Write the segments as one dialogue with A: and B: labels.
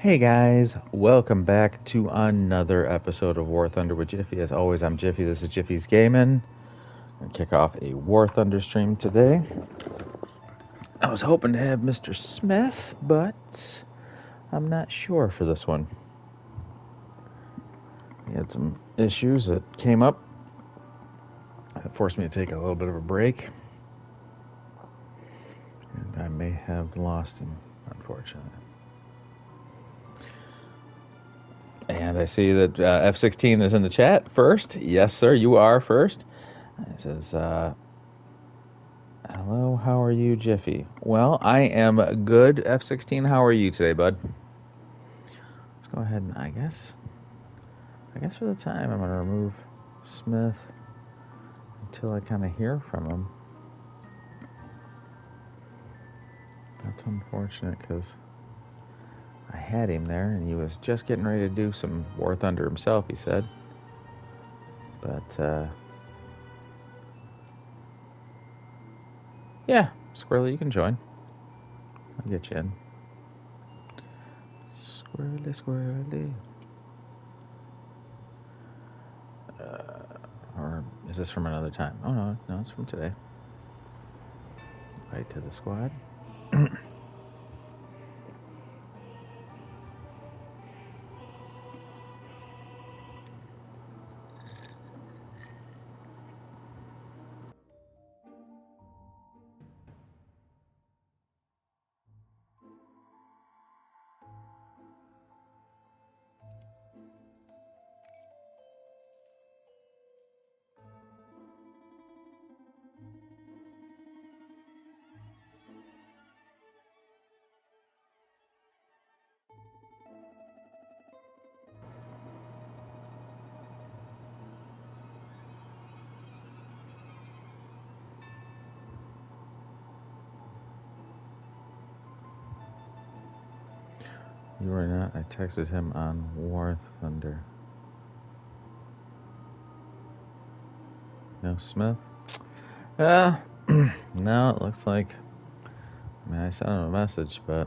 A: Hey guys, welcome back to another episode of Warthunder with Jiffy. As always, I'm Jiffy. This is Jiffy's Gaming. I'm going to kick off a Warthunder stream today. I was hoping to have Mr. Smith, but I'm not sure for this one. We had some issues that came up that forced me to take a little bit of a break. And I may have lost him, unfortunately. And I see that F16 is in the chat first. Yes, sir, you are first. It says, hello, how are you, Jiffy? Well, I am good, F16. How are you today, bud? Let's go ahead and I guess for the time I'm going to remove Smith until I kind of hear from him. That's unfortunate because I had him there and he was just getting ready to do some War Thunder himself, he said. But, yeah, Squirrely, you can join. I'll get you in. Squirrely, squirrely. Or is this from another time? Oh, no, it's from today. Right to the squad. You were not. I texted him on Warthunder. No Smith? No, it looks like... I mean, I sent him a message, but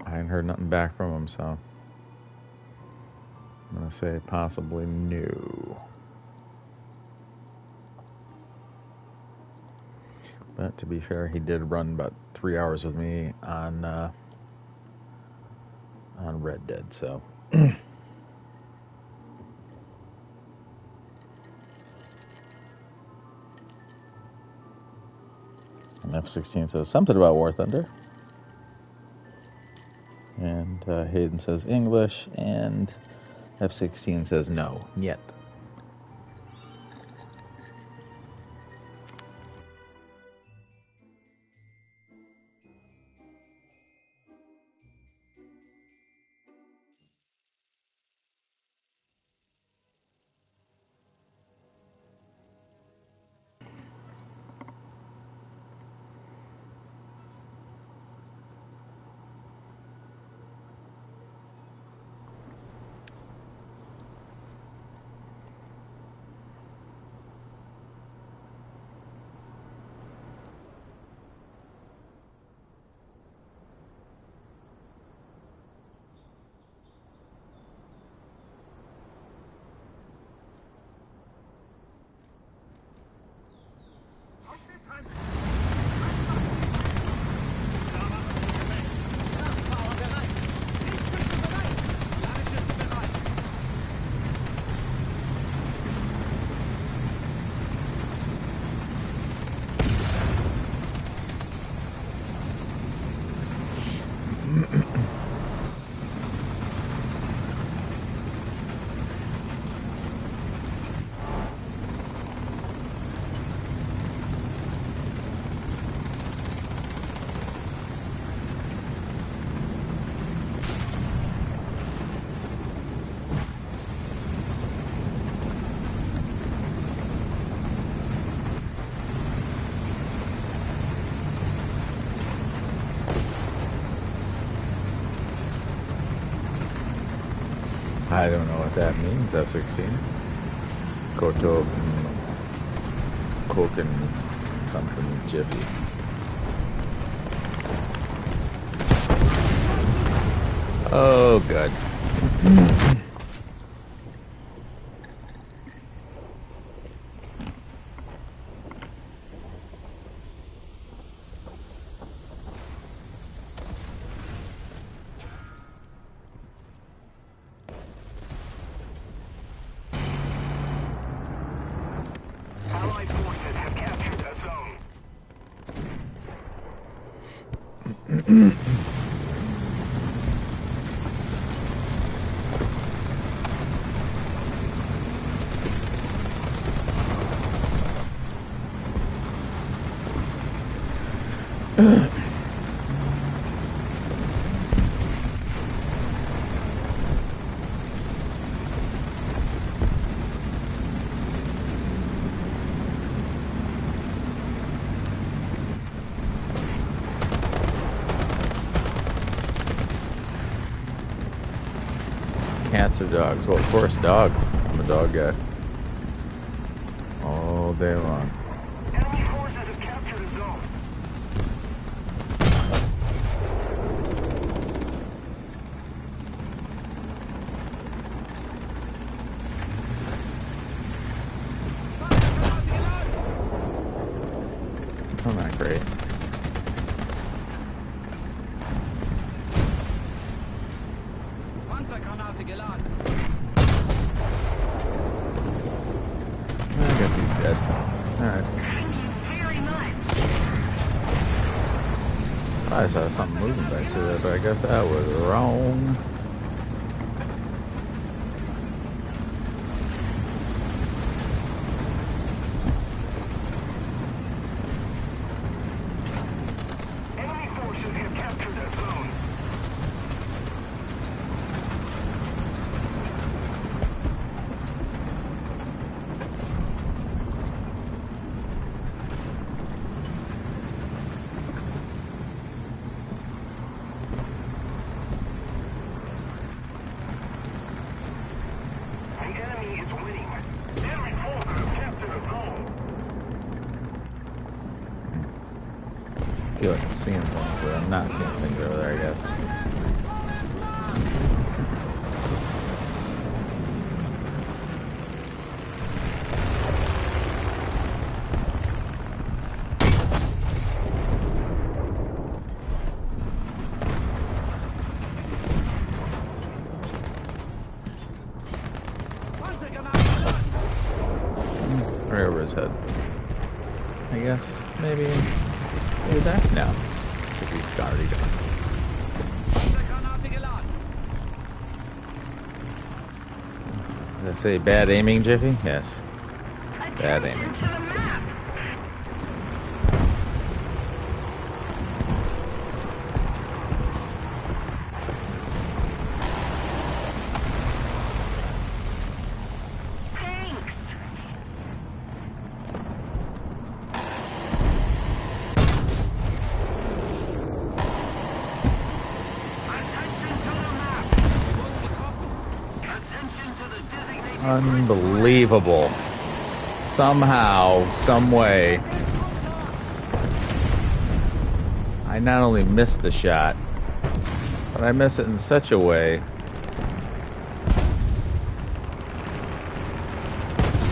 A: I hadn't heard nothing back from him, so... I'm going to say possibly no. But to be fair, he did run about 3 hours with me on Red Dead, so... And F16 says something about War Thunder. And Hayden says English, and F16 says no, yet. I don't know what that means, F16. Koto... Coke and something Jiffy. Oh, good.
B: Allied forces have captured a zone.
A: Cats or dogs? Well, of course, dogs. I'm a dog guy. All day long.
B: Enemy forces have captured a zone.
A: Oh, not great.
B: Panzergranate geladen.
A: I guess he's dead. Alright.
B: Thank you very much.
A: I saw something moving back to there, but I guess I was wrong.
B: Enemy forces have captured a zone. The enemy is winning. Enemy forces have captured a zone.
A: I feel like I'm seeing things, but I'm not seeing things over there, I guess. Right over his head. I guess. Maybe that? No. Because he's already gone.
B: Panzergranate geladen.
A: Did I say bad aiming, Jiffy? Yes. Bad aiming.
B: To the map. Thanks. Attention to the map. Attention to the designated.
A: Unbelievable. Somehow, some way, I not only missed the shot, but I missed it in such a way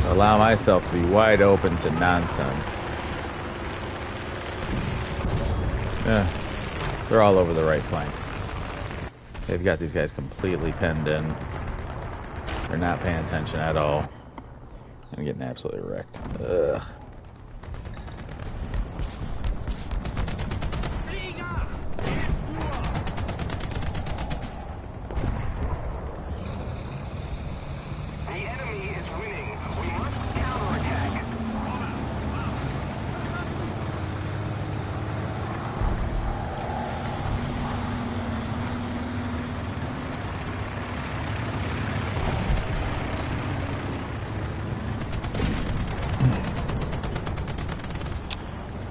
A: to allow myself to be wide open to nonsense. Yeah, they're all over the right flank. They've got these guys completely pinned in. They're not paying attention at all. I'm getting absolutely wrecked. Ugh.
B: The enemy is winning. We must counterattack.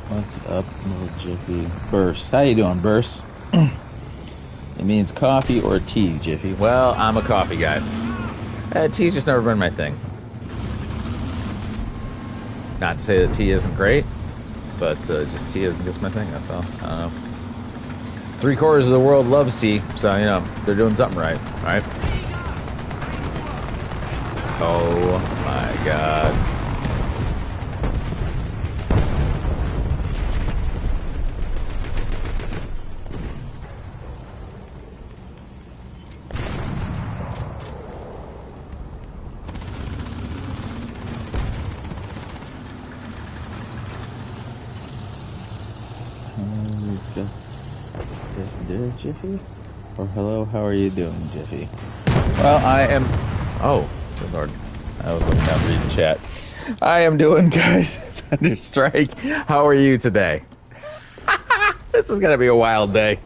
A: What's up, little Jiffy? Burst. How you doing, Burst? It means coffee or tea, Jiffy. Well, I'm a coffee guy. Tea's just never been my thing. Not to say that tea isn't great, but just tea isn't just my thing, that's all. I don't know. 3/4 of the world loves tea, so you know they're doing something right, right? Oh my God! Just did Jiffy? Or hello, how are you doing, Jiffy? Well, I am. Oh, good lord! I was looking down reading chat. I am doing good. Thunderstrike, how are you today? This is gonna be a wild day.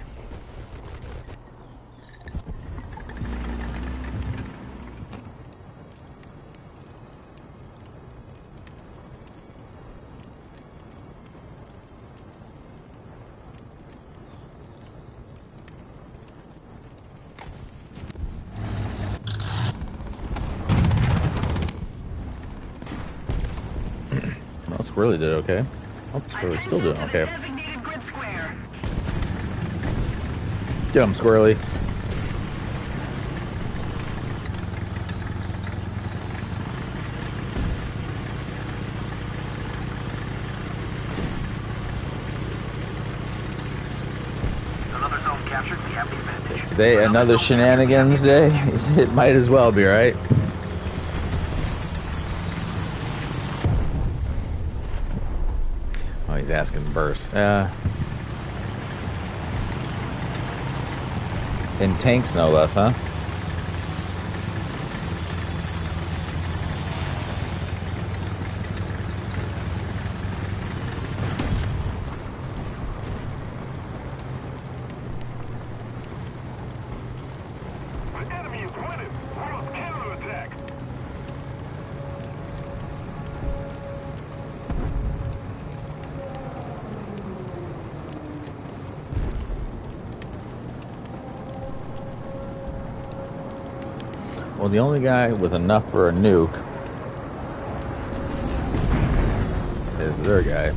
A: Well, Squirrely did okay. Oh, Squirrely's still doing okay.
B: Designated grid square.
A: Get him, Squirrely.
B: Another zone captured. We have the advantage.
A: Today, another shenanigans day. It might as well be, right? Oh, he's asking burst. In tanks, no less, huh?
B: The enemy is winning. We must counterattack.
A: Well, the only guy with enough for a nuke is their guy.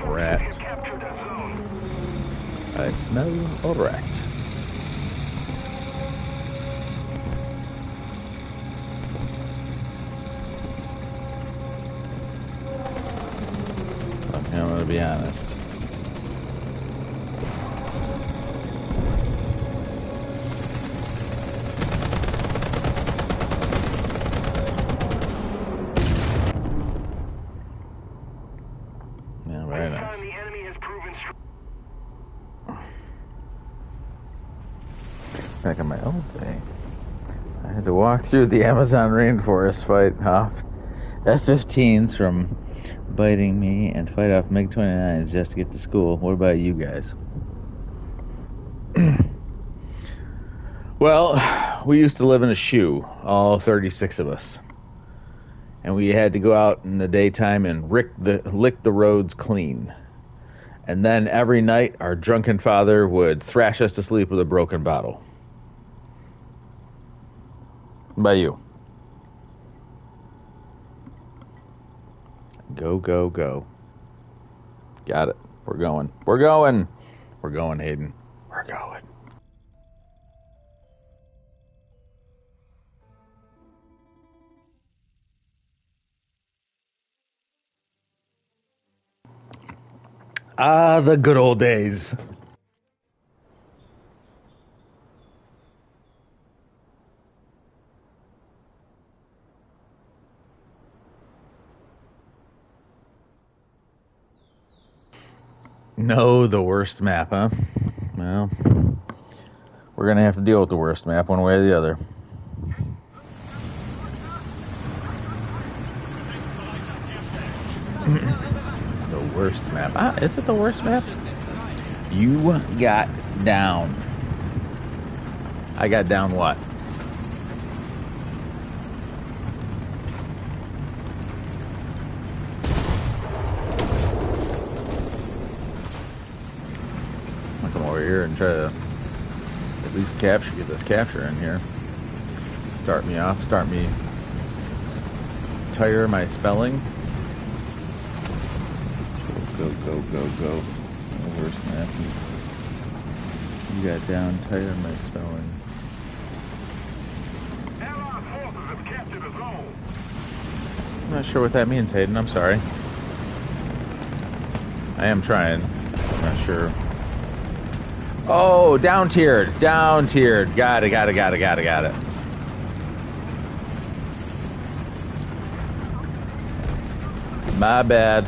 A: Rat.
B: Captured that zone.
A: I smell a rat. Okay, I'm gonna be honest. Yeah, very nice.
B: The enemy has proven
A: Back in my old day, I had to walk through the Amazon rainforest, fight off F-15s from biting me, and fight off MiG-29s just to get to school. What about you guys? Well, we used to live in a shoe, all 36 of us. And we had to go out in the daytime and lick the roads clean. And then every night, our drunken father would thrash us to sleep with a broken bottle. What about you? Go, go, go. Got it. We're going. We're going. We're going, Hayden. We're going. Ah, the good old days. No, the worst map, huh? Well, we're going to have to deal with the worst map one way or the other. The worst map. Ah, is it the worst map? You got down. I got down what? I'll come over here and try to at least get this capture in here. Start me off, tire my spelling. Go. Oh, where's Matthew? You got down, tire my spelling.
B: Allied forces have captured the zone.
A: I'm not sure what that means, Hayden. I'm sorry. I am trying. I'm not sure. Oh, down tiered. Got it. My bad.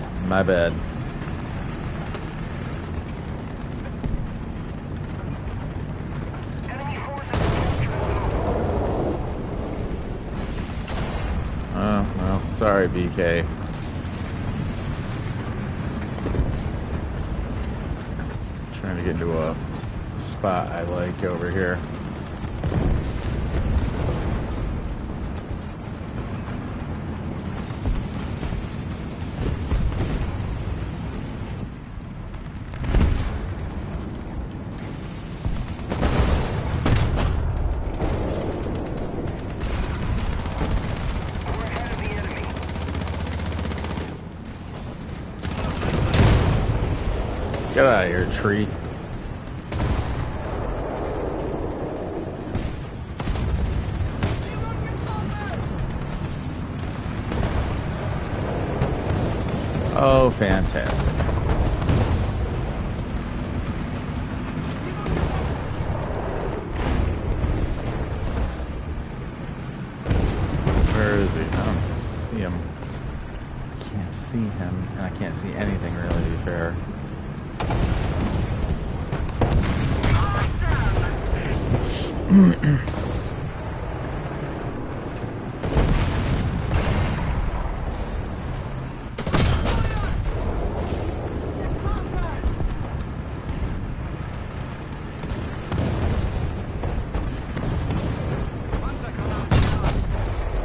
B: Enemy forces have captured the zone.
A: Oh, well, sorry, BK. Trying to get into a spot I like over here.
B: We're ahead of the enemy.
A: Get out of here, tree. Oh, fantastic. Where is he? I don't see him. Can't see him, and I can't see anything really, to be fair.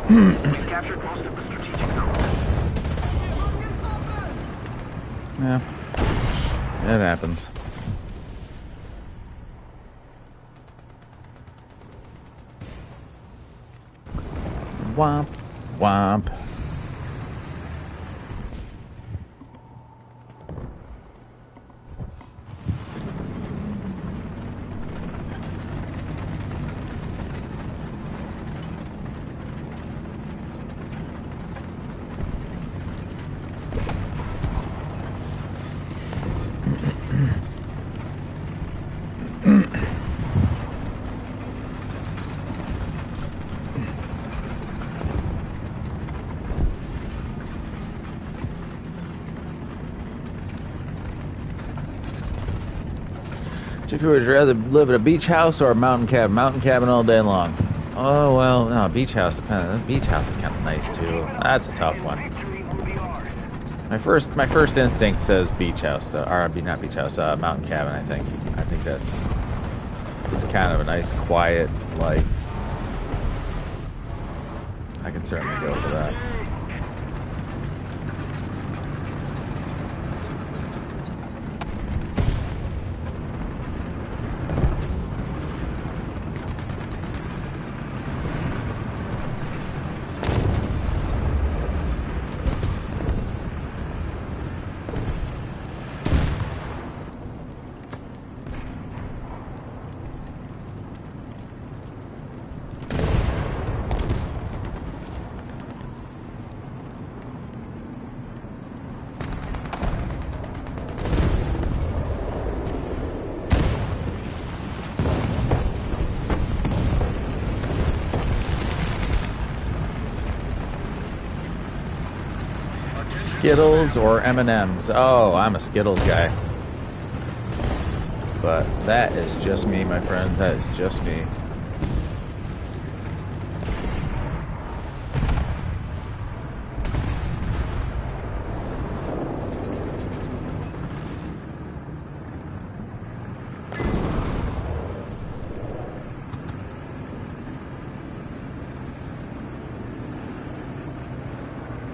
B: We've captured most of the strategic zone.
A: Yeah, it happens. Womp, womp. Chicken, would you rather live in a beach house or a mountain cabin? Mountain cabin all day long. Oh, well, no, beach house depends. Beach house is kind of nice too. That's a tough one.
B: Victory will be ours.
A: My first instinct says beach house, or not beach house, mountain cabin. I think that's just kind of a nice, quiet life. I can certainly go for that. Skittles or M&Ms? Oh, I'm a Skittles guy. But that is just me, my friend. That is just me.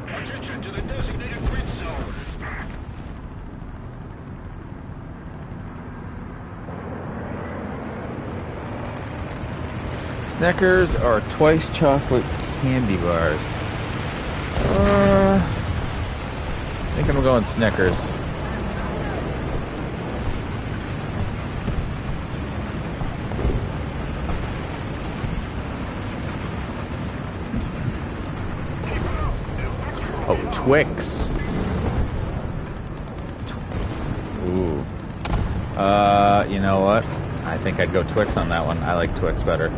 B: Attention to the designated grid zone.
A: Snickers or twice chocolate candy bars? I think I'm going Snickers. Oh, Twix. Ooh. You know what? I think I'd go Twix on that one. I like Twix better.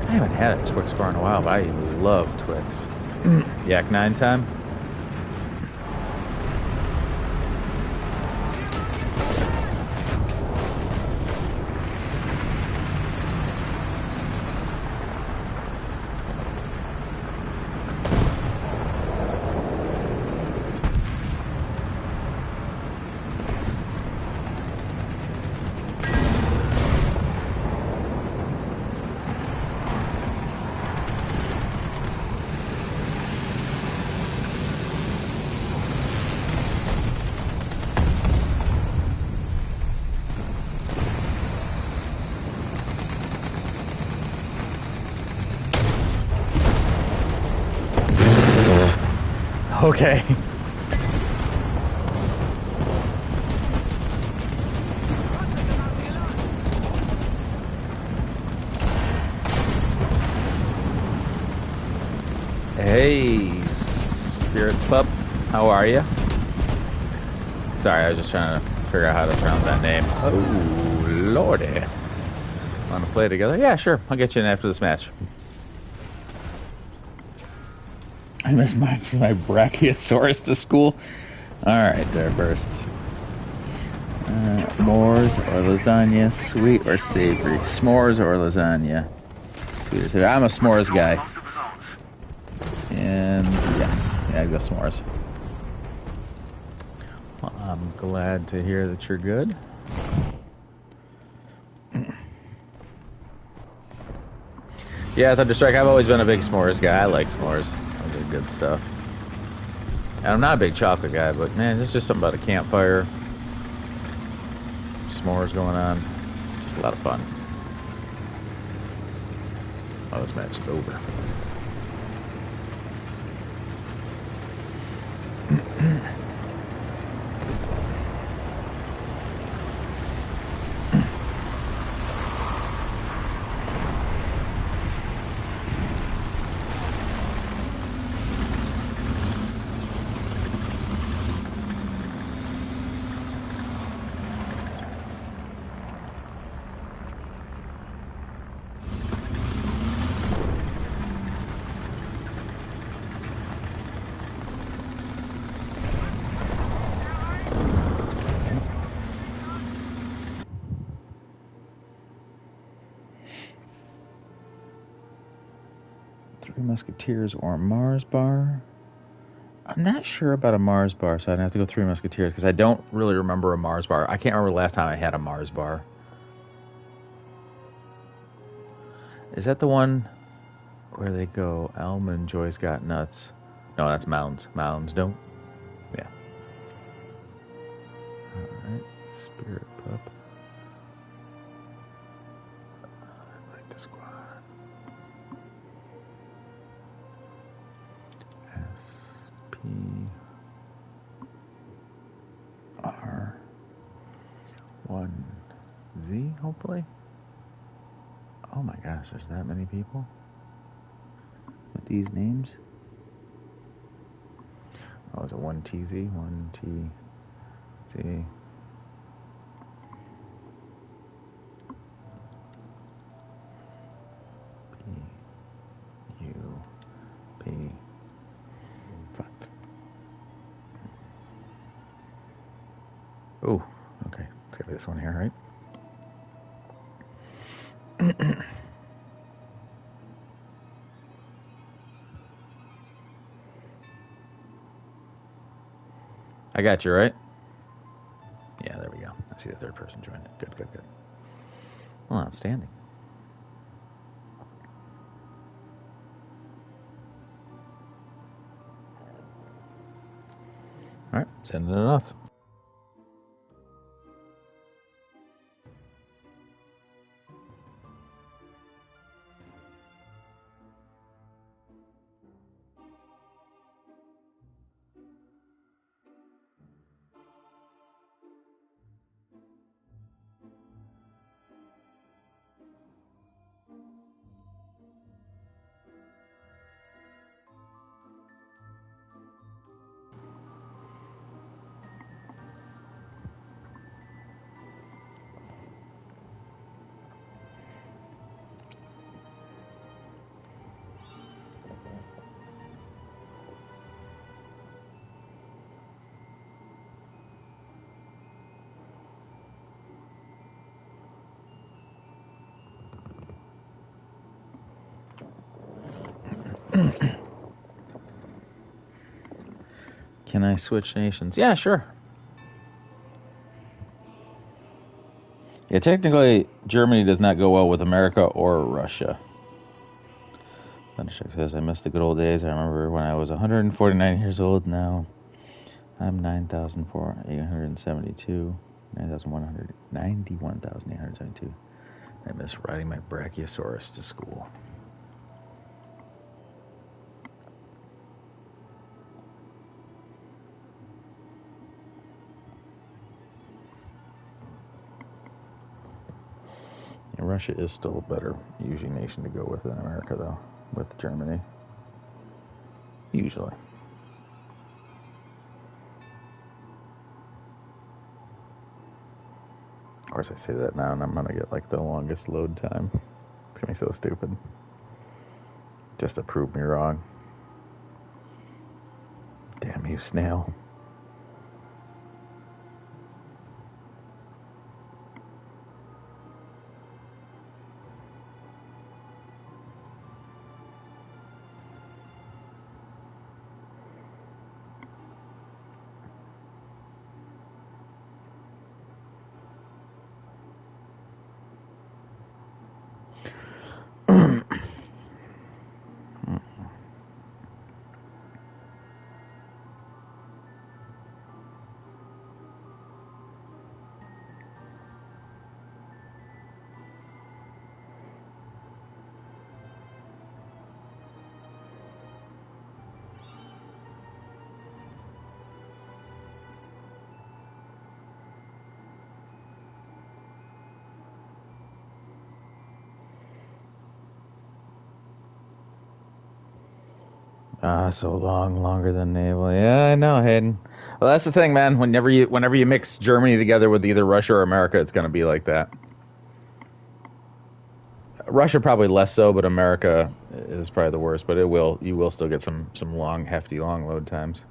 A: I haven't had a Twix bar in a while, but I love Twix. Yak 9 time? Okay. Hey, Spirits Pup. How are you? Sorry, I was just trying to figure out how to pronounce that name. Oh, lordy. Want to play together? Yeah, sure. I'll get you in after this match. I missed my Brachiosaurus to school. Alright, there first. S'mores or lasagna, sweet or savory? S'mores or lasagna? Sweet or savory? I'm a s'mores guy. And yes, yeah, I'd go s'mores. Well, I'm glad to hear that you're good. Yeah, Thunderstrike, I've always been a big s'mores guy. I like s'mores. Those are good stuff. And I'm not a big chocolate guy, but man, there's just something about a campfire. Some s'mores going on. Just a lot of fun. Oh, this match is over. Three Musketeers or Mars bar? I'm not sure about a Mars bar, so I'd have to go Three Musketeers because I don't really remember a Mars bar. I can't remember the last time I had a Mars bar. Is that the one where they go, Almond Joy's got nuts? No, that's Mounds. Mounds don't. Yeah. Alright, Spirit Pup. I'd like to squad. SPR1Z, hopefully. Oh my gosh, there's that many people with these names. Oh, is it 1TZ? 1TZ. PUP. Oh, okay. It's gotta be this one here, right? I got you, right? Yeah, there we go. I see the third person join it. Good, good, good. Well, outstanding. All right, sending it off. Can I switch nations? Yeah, sure. Yeah, technically, Germany does not go well with America or Russia. Thunderstruck says, I miss the good old days. I remember when I was 149 years old. Now I'm 9,872. 91,872. I miss riding my Brachiosaurus to school. And Russia is still a better usually nation to go with than America, though, with Germany. Usually. Of course, I say that now, and I'm going to get like the longest load time. It's going to be so stupid. Just to prove me wrong. Damn you, snail. So long, longer than naval. Yeah, I know, Hayden. Well, that's the thing, man. Whenever you mix Germany together with either Russia or America, it's going to be like that. Russia probably less so, but America is probably the worst. But you will still get some long, hefty, long load times.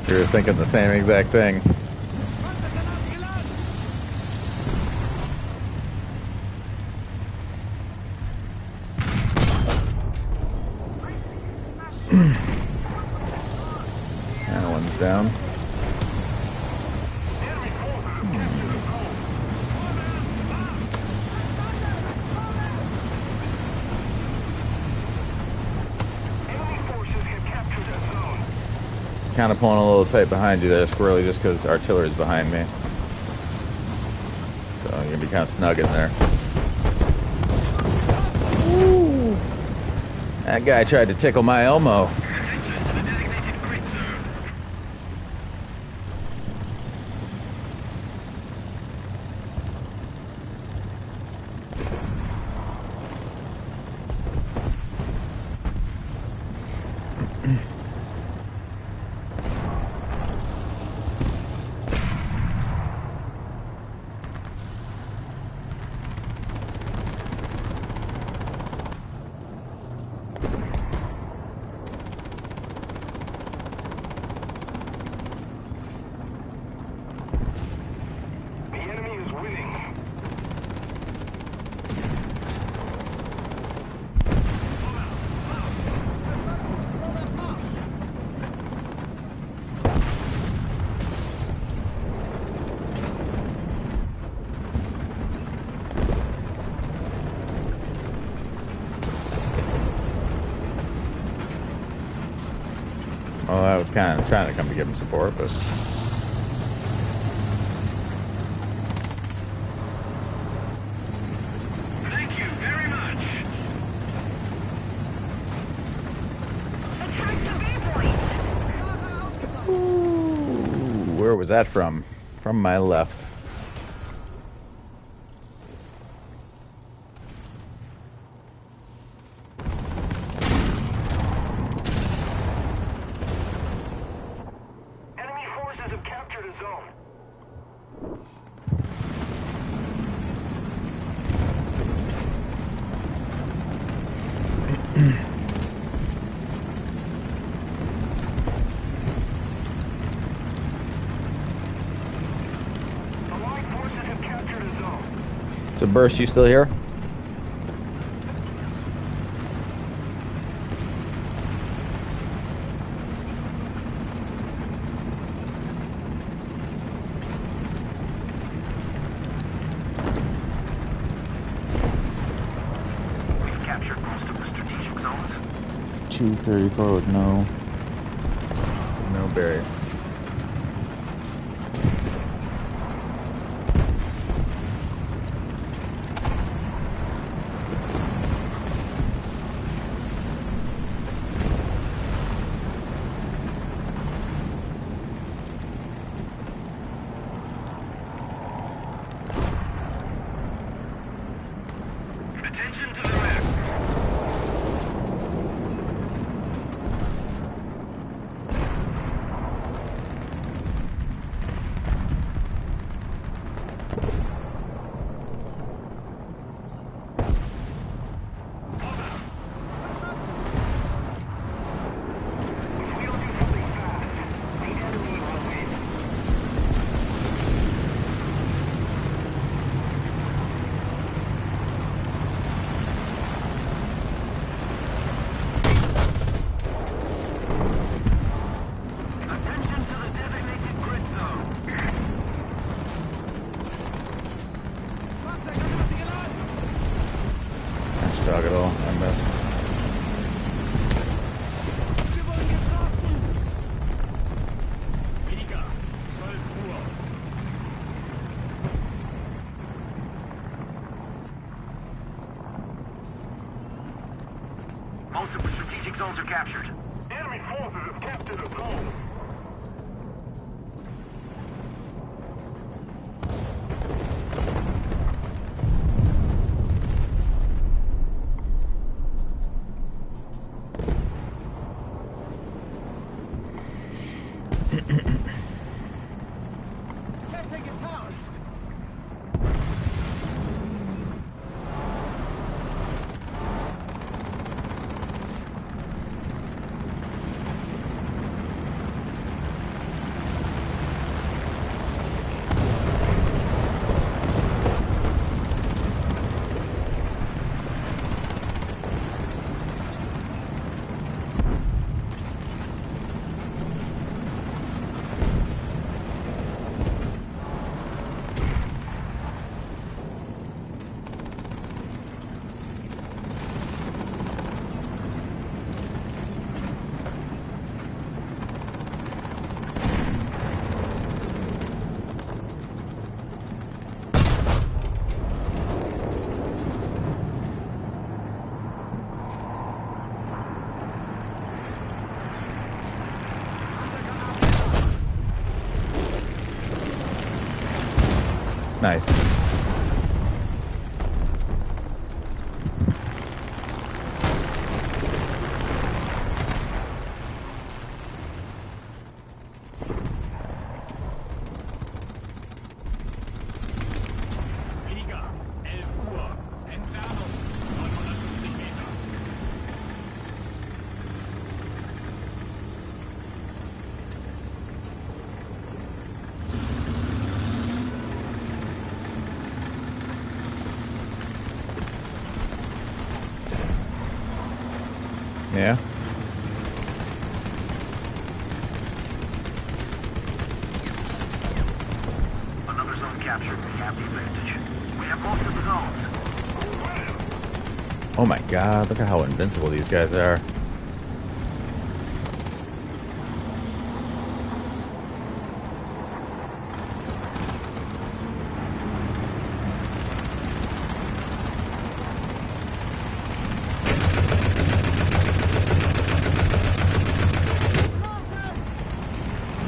A: You're thinking the same exact thing. down.
B: Enemy forces have captured the zone. Enemy forces have captured that zone.
A: Kind of pulling a little tight behind you there, Squirrely, just because artillery's behind me. So you're gonna be kind of snug in there. Ooh. That guy tried to tickle my Elmo.
B: The enemy is winning.
A: Well, I was kind of trying to come to give him support, but
B: Thank you very much. Attack the viewpoint.
A: ooh, where was that from? From my left.
B: Enemy forces have captured a zone. Allied forces have captured a zone.
A: So, Burst, you still here?
B: We've captured most of the strategic zones.
A: 234 with no barrier.
B: Attention to the rear. If we don't do something fast, the enemy will win. Attention to the designated grid zone.
A: Can't jog at all. I missed.
B: Most of the strategic zones are captured. Enemy forces have captured a zone.
A: Nice. Yeah.
B: Another zone captured. We have the advantage. We have most of the zones.
A: Oh my god, look at how invincible these guys are.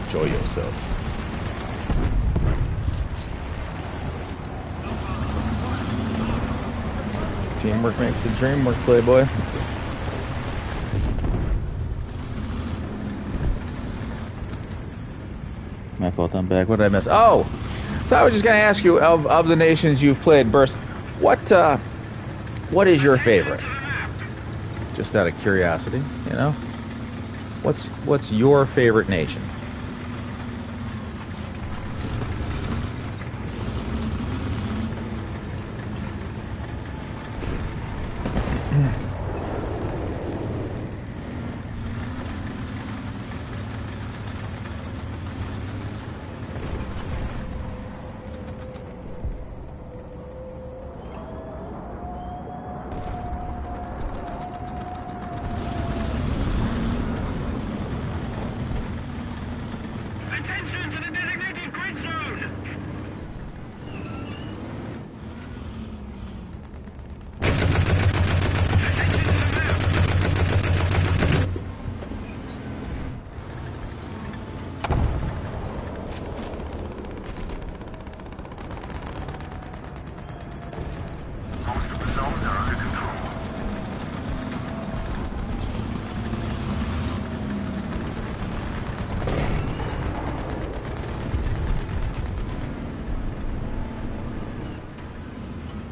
A: Enjoy yourself. Teamwork makes the dream work, playboy. My fault, I'm back. What did I miss? Oh! So I was just going to ask you, of the nations you've played, Burst, what is your favorite? Just out of curiosity, you know? What's your favorite nation?
B: Attention to the designated grid zone. Attention to the map. Most of the zones are under control.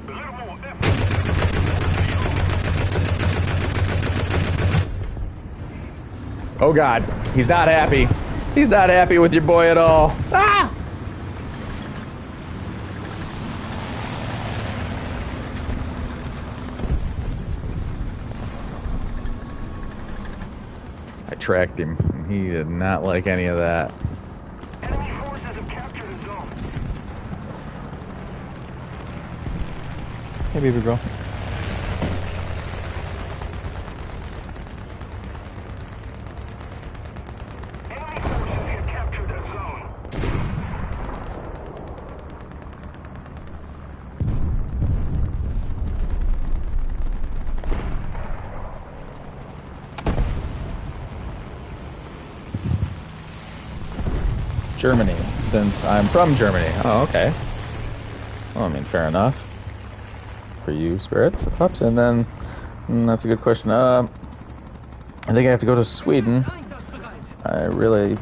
B: A little more effort.
A: Oh god, he's not happy. He's not happy with your boy at all. Ah! I tracked him, and he did not like any of that.
B: Enemy forces have captured a zone.
A: Hey, baby girl.
B: Enemy forces have captured a zone.
A: Germany, since I'm from Germany. Oh, okay. Well, I mean, fair enough. For you, spirits. Oops, and then that's a good question. I think I have to go to Sweden. I really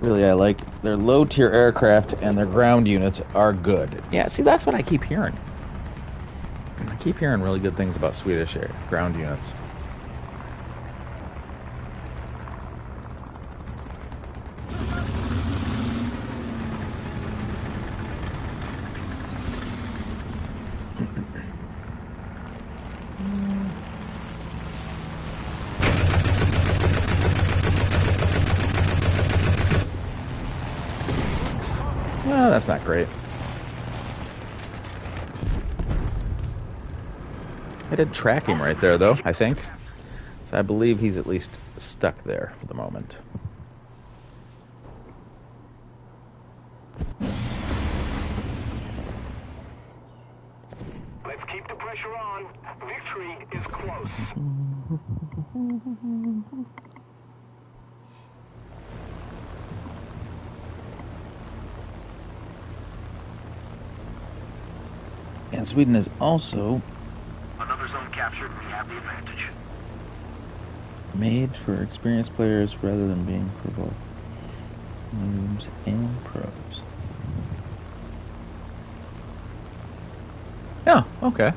A: I like their low-tier aircraft, and their ground units are good. Yeah, see, that's what I keep hearing. I keep hearing really good things about Swedish ground units. Well, that's not great. I did track him right there, though, I think. So I believe he's at least stuck there for the moment.
B: Let's keep the pressure on. Victory is close.
A: Sweden is also
B: Another zone captured. We have the advantage.
A: made for experienced players rather than being for both noobs and pros. Yeah, okay.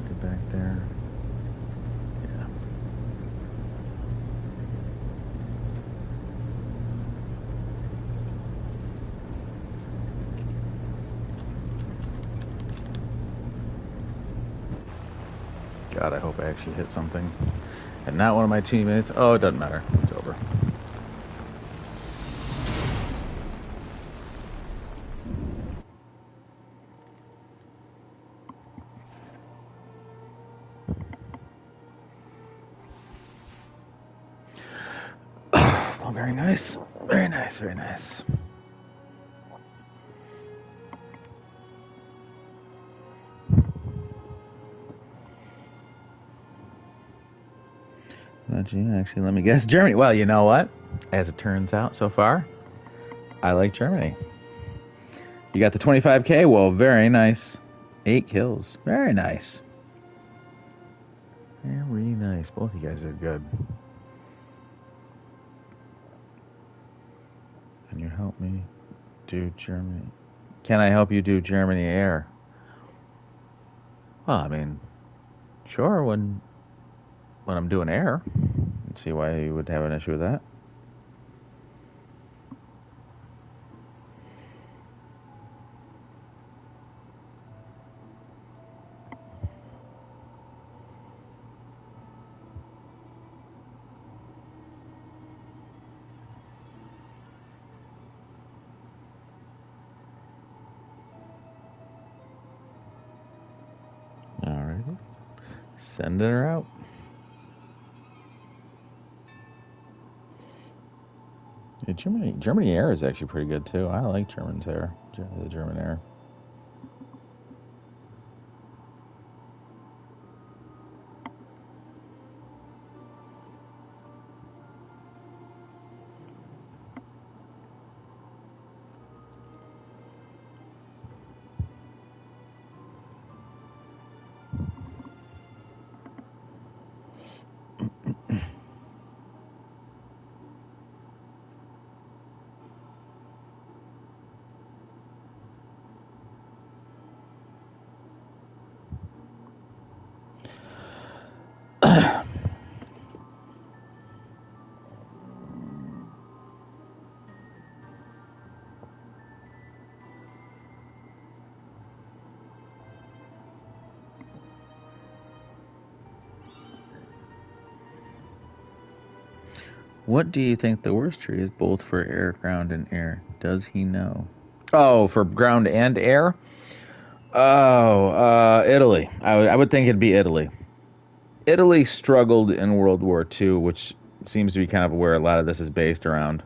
A: Get back there. Yeah. God, I hope I actually hit something. And not one of my teammates. Oh, it doesn't matter. It's over. Oh, very nice. Very nice, very nice. Actually, let me guess. Germany. Well, you know what? As it turns out so far, I like Germany. You got the 25K? Well, very nice. 8 kills. Very nice. Very nice. Both of you guys did good. Can you help me do Germany? Can I help you do Germany air? Well, I mean, sure, when I'm doing air. Let's see why you would have an issue with that. Alrighty. Sending her out. Yeah, Germany air is actually pretty good too. I like German's air. The German air. What do you think the worst tree is, both for air, ground, and air? Does he know? Oh, for ground and air? Oh, Italy. I would think it'd be Italy. Italy struggled in World War II, which seems to be kind of where a lot of this is based around.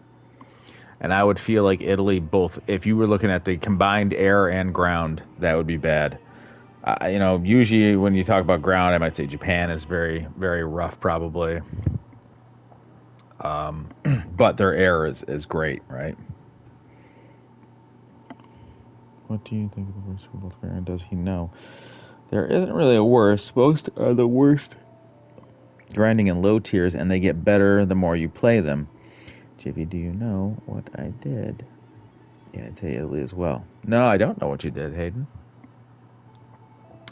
A: And I would feel like Italy, both, if you were looking at the combined air and ground, that would be bad. Usually when you talk about ground, I might say Japan is very, very rough, probably. But their air is great, right? What do you think of the worst for both air and does he know? There isn't really a worst. Most are the worst grinding in low tiers, and they get better the more you play them. Jiffy, do you know what I did? Yeah, I'd say Italy as well. No, I don't know what you did, Hayden.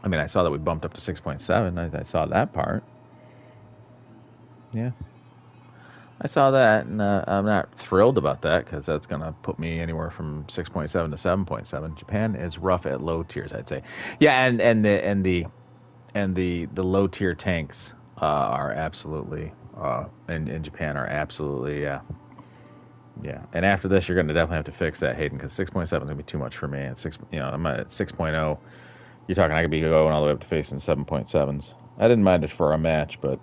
A: I mean, I saw that we bumped up to 6.7. I saw that part. Yeah. I saw that, and I'm not thrilled about that because that's going to put me anywhere from 6.7 to 7.7. Japan is rough at low tiers, I'd say. Yeah, and the low tier tanks are absolutely in Japan are absolutely yeah. And after this, you're going to definitely have to fix that, Hayden, because 6.7 is going to be too much for me. At I'm at 6.0. You're talking I could be going all the way up to facing 7.7s. I didn't mind it for a match, but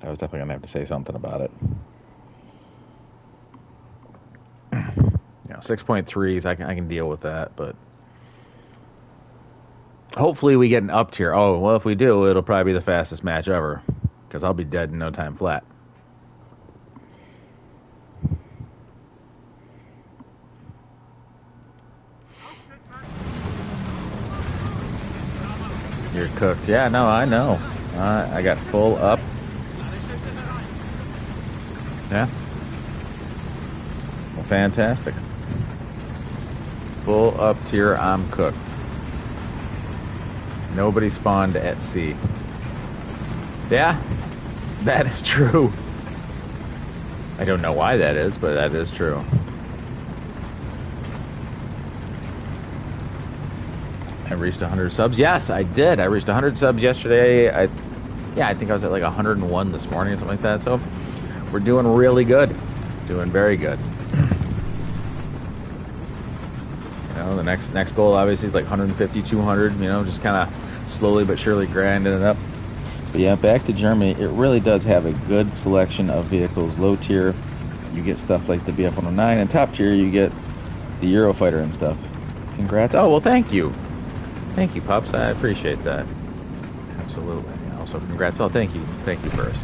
A: I was definitely going to have to say something about it. 6.3s, I can deal with that, but hopefully we get an up tier. Oh, well, if we do, it'll probably be the fastest match ever, because I'll be dead in no time flat. You're cooked. Yeah, no, I know. I got full up. Yeah. Well, fantastic. Full up tier, I'm cooked. Nobody spawned at sea. Yeah, that is true. I don't know why that is, but that is true. I reached 100 subs. Yes, I did. I reached 100 subs yesterday. I think I was at like 101 this morning or something like that. So we're doing really good. Doing very good. The next goal obviously is like 150, 200. Just kind of slowly but surely grinding it up. But yeah, back to Germany. It really does have a good selection of vehicles. Low tier, you get stuff like the BF-109, and top tier, you get the Eurofighter and stuff. Congrats. Oh, well, thank you. Thank you, Pups. I appreciate that. Absolutely. Also, congrats. Oh, thank you. Thank you first.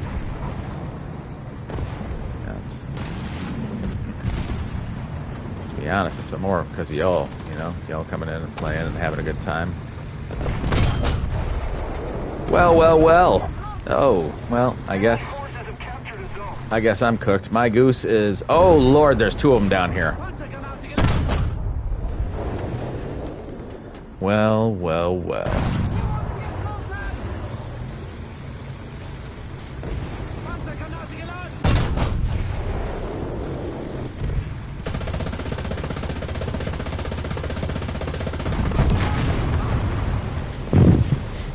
A: To be honest, it's more because of y'all. Y'all coming in and playing and having a good time. Well. Oh, well, I guess I'm cooked. My goose is... Oh, Lord, there's two of them down here. Well.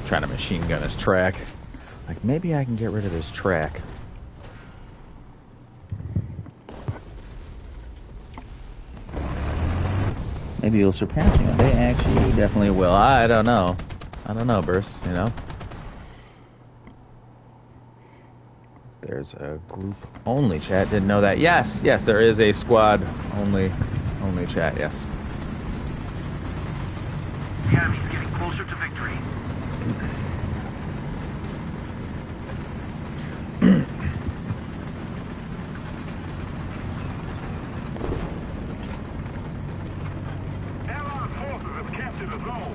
A: Trying to machine gun his track. Like, maybe I can get rid of his track. Maybe he'll surpass me one day. Actually, he definitely will. I don't know. Burst, There's a group only chat. Didn't know that. Yes, there is a squad only chat, yes.
B: The enemy's getting closer to victory. Allied forces have captured the zone.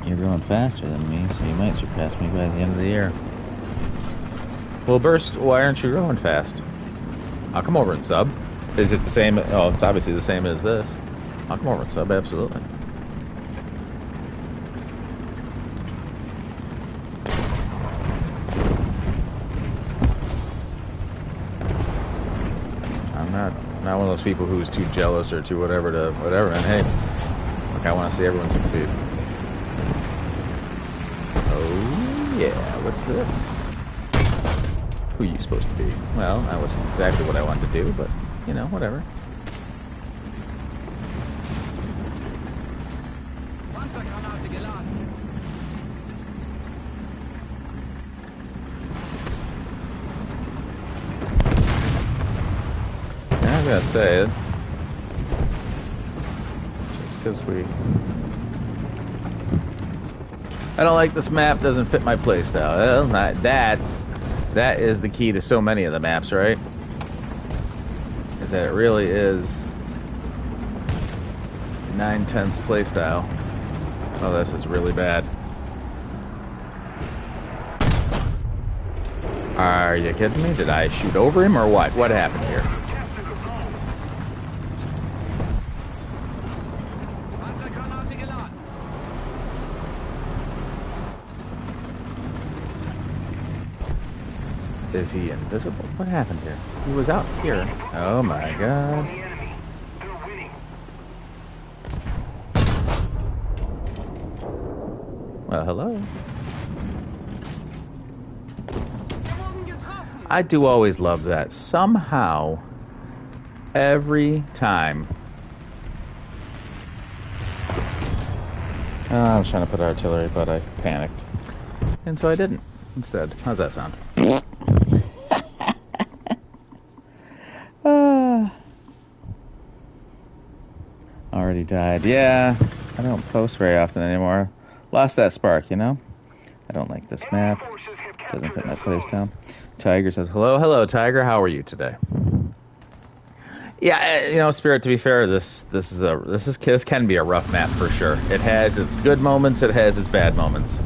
A: You're going faster than me, so you might surpass me by the end of the year. Well, Burst, why aren't you growing fast? I'll come over and sub. Is it the same? Oh, it's obviously the same as this. I'll come over and sub, absolutely. I'm not one of those people who's too jealous or too whatever to whatever. And hey, look, I want to see everyone succeed. Oh yeah, what's this? Who are you supposed to be? Well, that wasn't exactly what I wanted to do, but whatever. Yeah, I gotta say it. Just because I don't like this map, doesn't fit my playstyle. Well, not that. That is the key to so many of the maps, right? Is that it really is 9/10 playstyle. Oh, this is really bad. Are you kidding me? Did I shoot over him or what? What happened here? Is he invisible? What happened here? He was out here. Oh my god. Well, hello. I do always love that. Somehow, every time I was trying to put artillery, but I panicked. And so I didn't instead. How's that sound? Already died. Yeah, I don't post very often anymore. Lost that spark, you know? I don't like this map. Doesn't fit my playstyle. Tiger says, hello. Hello, Tiger. How are you today? Yeah, you know, Spirit, to be fair, this can be a rough map for sure. It has its good moments, it has its bad moments.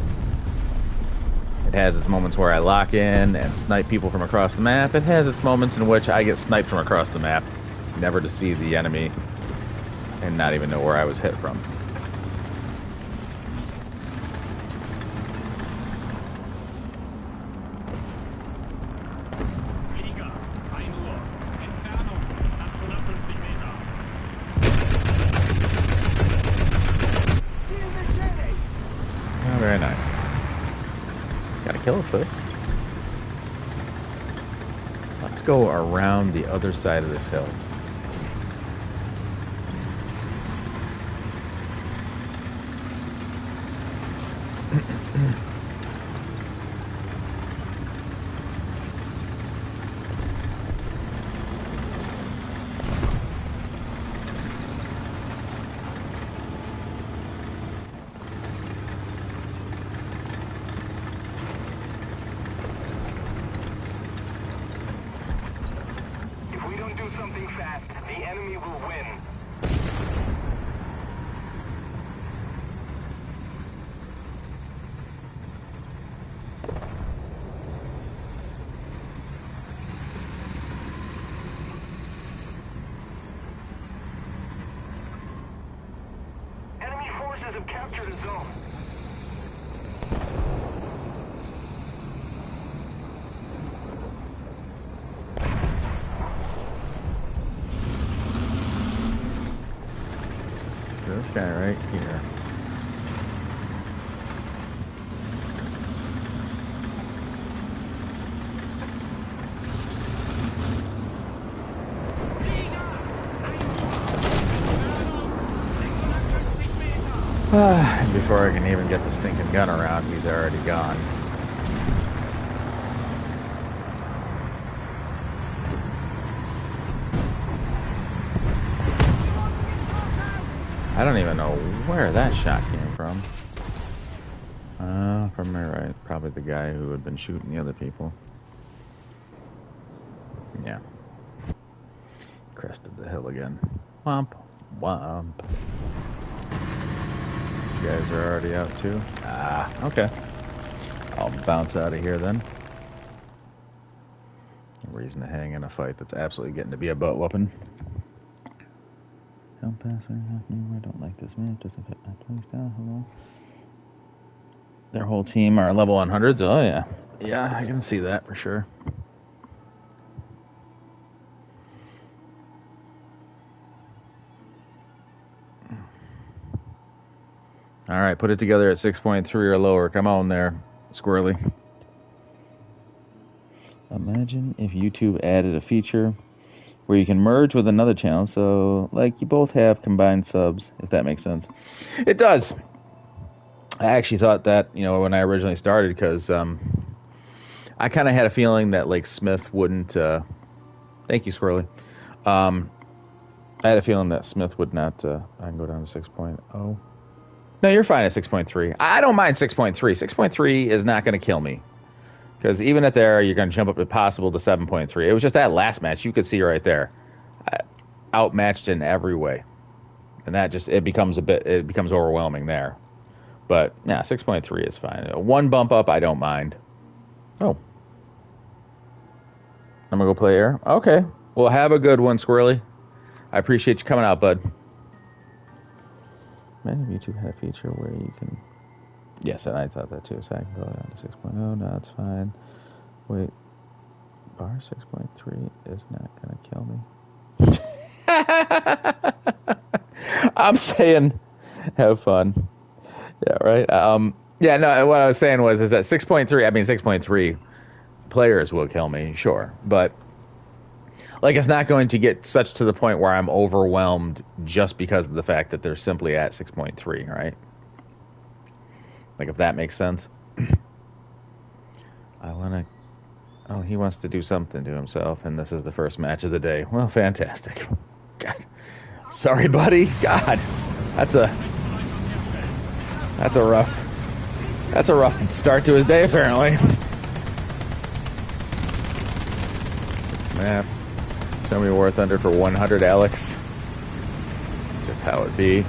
A: It has its moments where I lock in and snipe people from across the map. It has its moments in which I get sniped from across the map, never to see the enemy, and not even know where I was hit from. Oh, very nice. Got a kill assist. Let's go around the other side of this hill.
B: Have captured a zone.
A: This guy right here. And before I can even get the stinking gun around, he's already gone. I don't even know where that shot came from. From my right. Probably the guy who had been shooting the other people. Yeah. Crested the hill again. Womp. Womp. You guys are already out too? Ah, okay. I'll bounce out of here then. No reason to hang in a fight that's absolutely getting to be a butt whooping. Don't pass I don't like this map. Doesn't fit my playstyle. Hello. Their whole team are level 100s. Oh yeah. Yeah, I can see that for sure. All right, put it together at 6.3 or lower. Come on there, squirrely. Imagine if YouTube added a feature where you can merge with another channel, so like you both have combined subs, if that makes sense. It does. I actually thought that, you know, when I originally started, because I kind of had a feeling that like Smith wouldn't. Thank you, squirrely. I had a feeling that Smith would not. I can go down to 6.0. No, you're fine at 6.3. I don't mind 6.3. 6.3 is not going to kill me. Because even at there, you're going to jump up if possible to 7.3. It was just that last match. You could see right there. Outmatched in every way. And that just, it becomes overwhelming there. But, yeah, 6.3 is fine. One bump up, I don't mind. Oh. I'm going to go play air? Okay. Well, have a good one, Squirrely. I appreciate you coming out, bud. Imagine if YouTube had a feature where you can... Yes, I thought that too. So I can go down to 6.0. No, that's fine. Wait. Bar 6.3 is not going to kill me. I'm saying have fun. Yeah, right? Yeah, no, what I was saying is that 6.3 players will kill me, sure. But... like, it's not going to get such to the point where I'm overwhelmed just because of the fact that they're simply at 6.3, right? Like, if that makes sense. I want to... Oh, he wants to do something to himself, and this is the first match of the day. Well, fantastic. God. Sorry, buddy. God. That's a rough start to his day, apparently. Snap. Show me Warthunder for 100, Alex. Just how it be.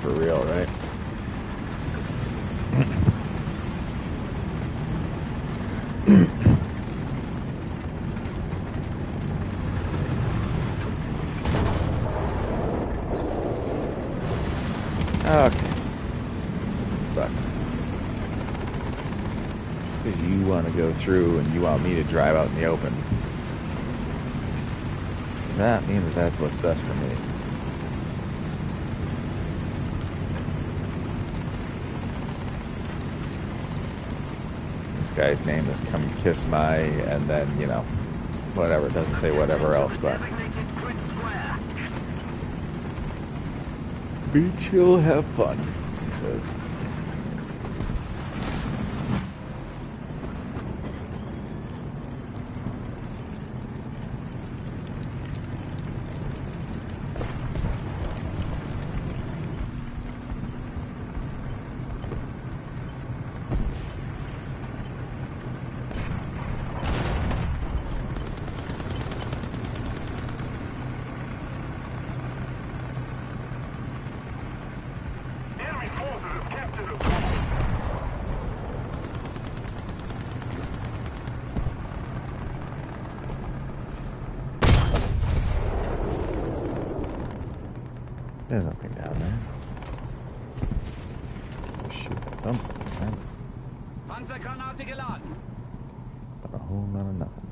A: For real, right? Okay. But because you want to go through and you want me to drive out in the open, that means that's what's best for me. Guy's name is Come Kiss My, and then, you know, whatever. It doesn't say whatever else, but be chill, have fun, he says. There's nothing down there. Shoot at something, man.
C: Panzergranate geladen.
A: But a whole lot of nothing.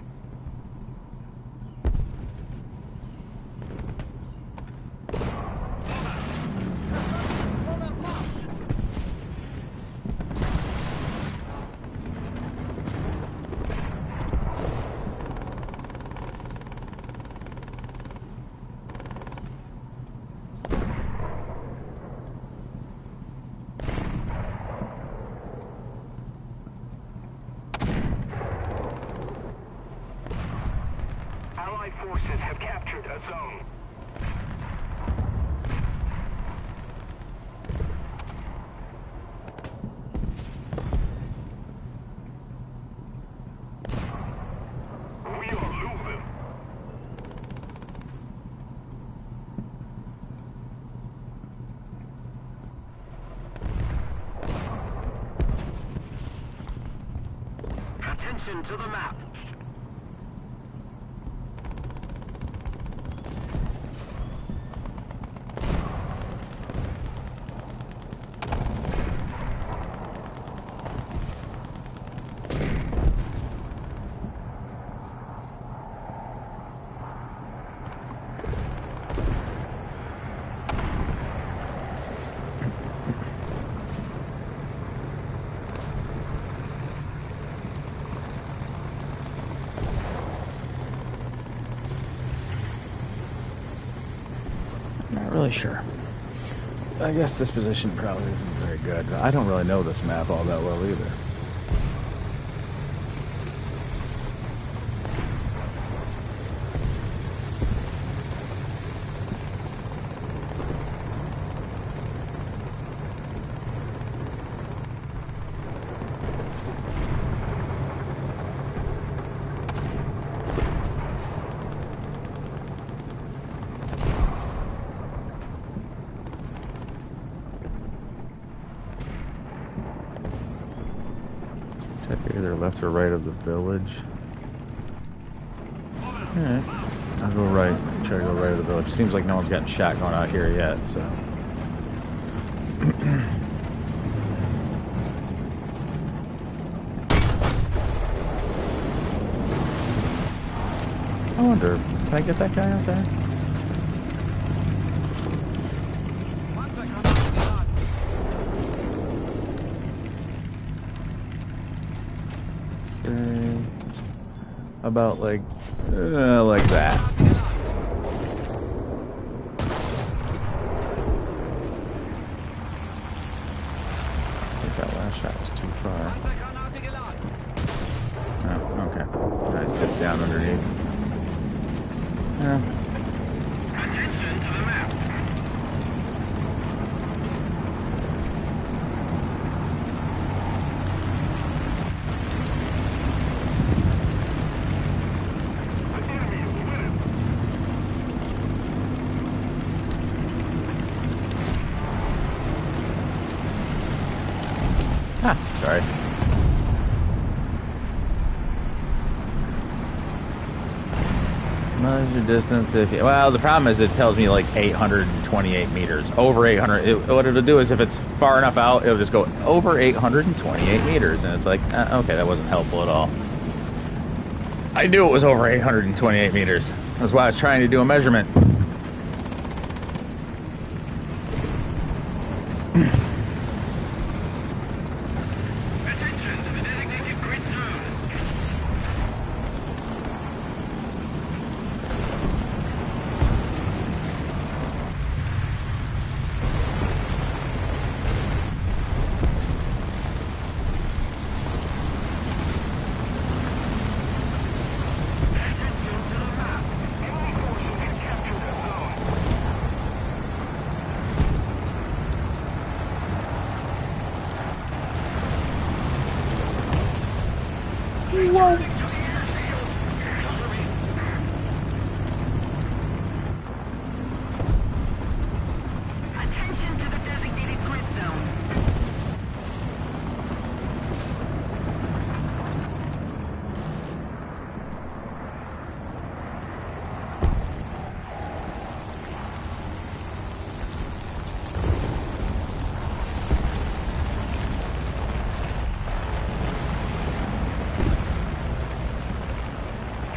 B: Forces have captured a zone. We are moving. Attention to the map.
A: Not really sure. I guess this position probably isn't very good. I don't really know this map all that well either. Either left or right of the village. Alright. I'll go right. Try to go right of the village. Seems like no one's gotten shot going out here yet, so. I wonder, can I get that guy out there? about like that. I think that last shot was too far.
C: Panzergranate geladen.
A: Oh, okay. Nice dip down underneath. Yeah.
B: Attention to the map. The enemy is winning.
A: Ah, sorry. Measure distance if you, well, the problem is it tells me like 828 meters. Over 800. What it'll do is if it's far enough out, it'll just go over 828 meters. And it's like, okay, that wasn't helpful at all. I knew it was over 828 meters. That's why I was trying to do a measurement.
B: Attention to the designated grid zone. Attention to the map. Enemy forces have captured the zone. Returning to the airfield. Cover me. Attention to the designated grid zone.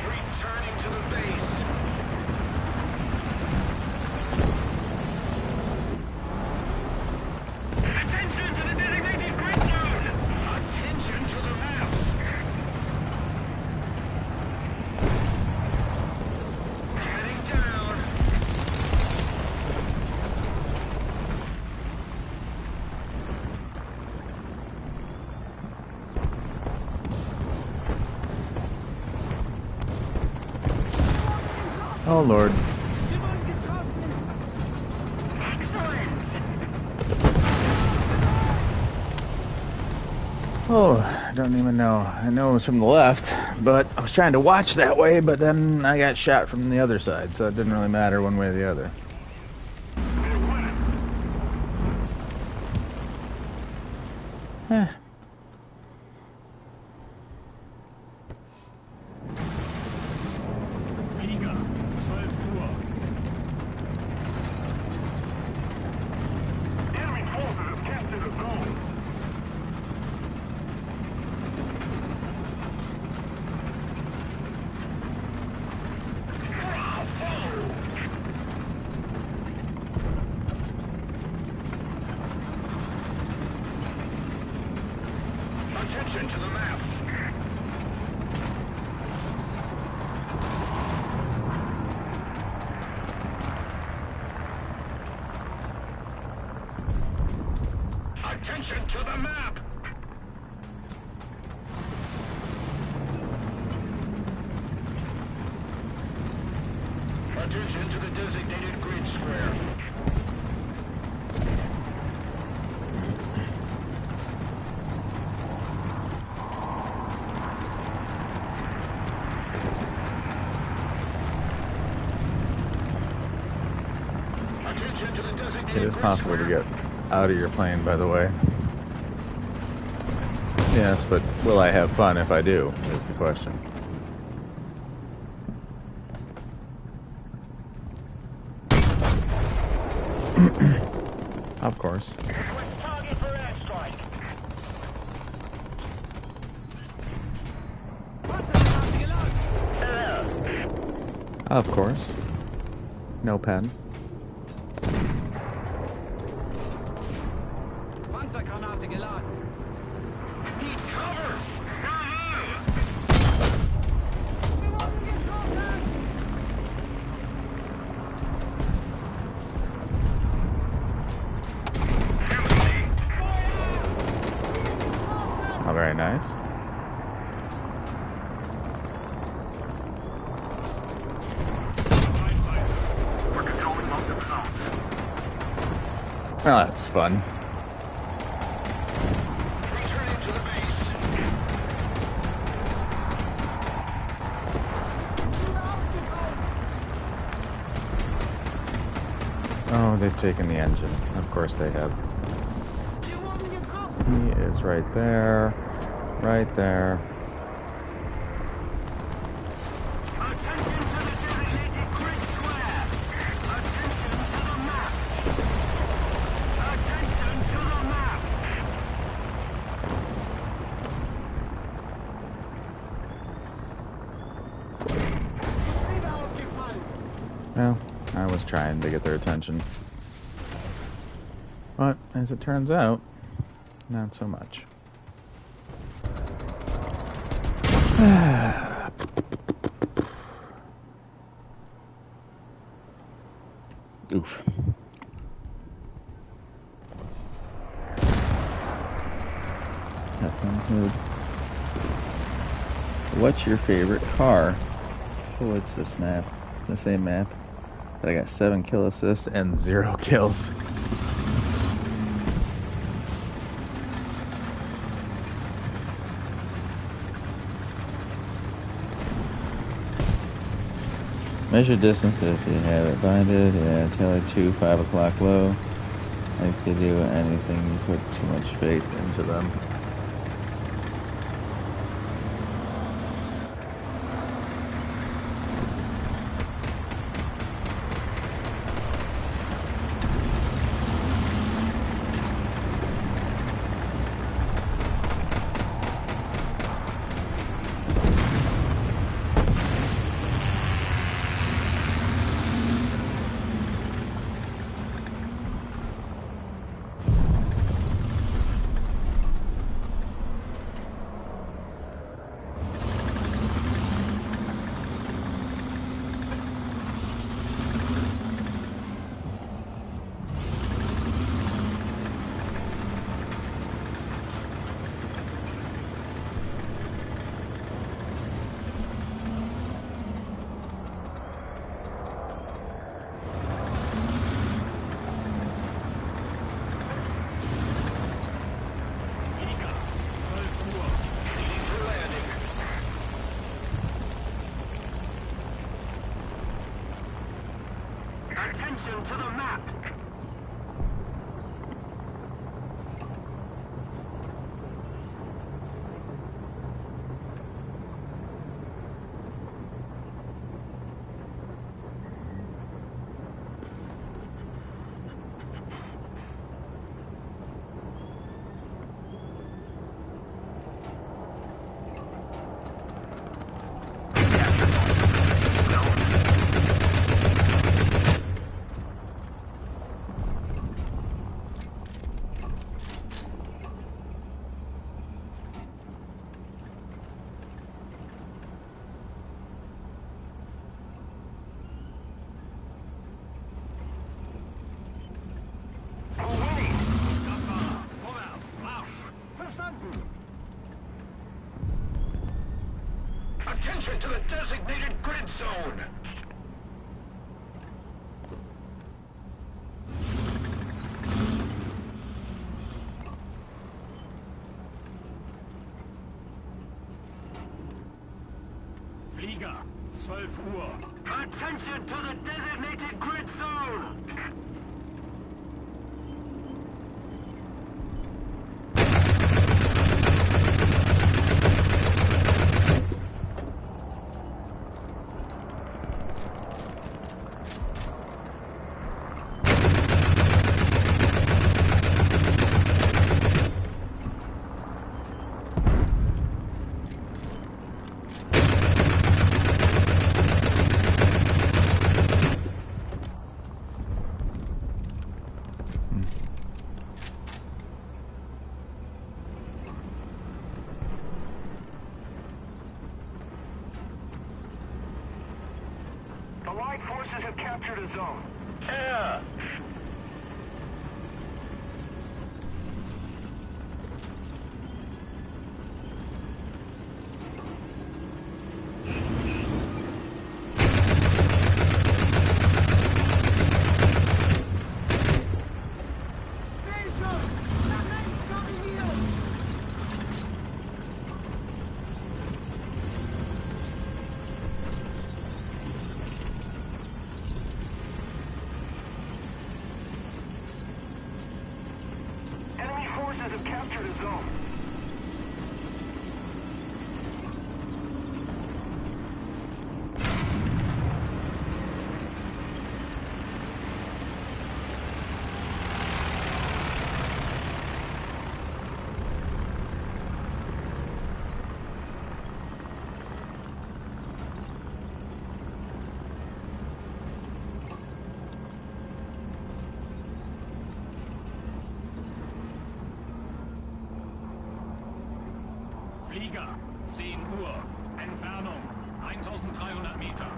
B: Returning to the base. Attention to the designated grid zone. Attention to the map. Heading down.
A: Oh, Lord.
C: Gewonnen getroffen.
B: Excellent.
A: Oh, I don't even know. I know it was from the left, but I was trying to watch that way, but then I got shot from the other side, so it didn't really matter one way or the other.
B: They're winning.
A: Eh.
C: Liga, 12 Uhr.
B: Enemy forces have captured the zone. Attention to the map. Attention to the map. Attention to the designated grid square. Attention to the designated
A: It is
B: grid
A: possible to
B: square.
A: get out of your plane, by the way. Yes, but will I have fun if I do, is the question. Of course.
B: Request target for airstrike.
C: Panzergranate geladen.
A: Of course. No pen.
C: Panzergranate geladen.
B: Need cover.
A: Oh, that's fun.
B: Returning to the base.
A: Oh, they've taken the engine. Of course they have.
C: Wir wurden getroffen.
A: He is right there. Right there.
B: Attention to the designated grid square. Attention to the map. Attention to the map.
C: Wieder aufgefallen.
A: Well, I was trying to get their attention. But, as it turns out, not so much. Oof. Hood. What's your favorite car? Oh, it's this map. The same map. I got 7 kill assists and 0 kills. Measure distance if you have it binded. Yeah, tele 2, 5 o'clock low. If they do anything, you put too much faith into them.
B: Attention to the map. Attention to the designated grid zone.
C: Flieger, 12 Uhr.
B: Attention to the designated grid zone. The Allied forces have captured a zone. Yeah. captured a zone.
C: Flieger, 10 Uhr. Entfernung, 1300 Meter.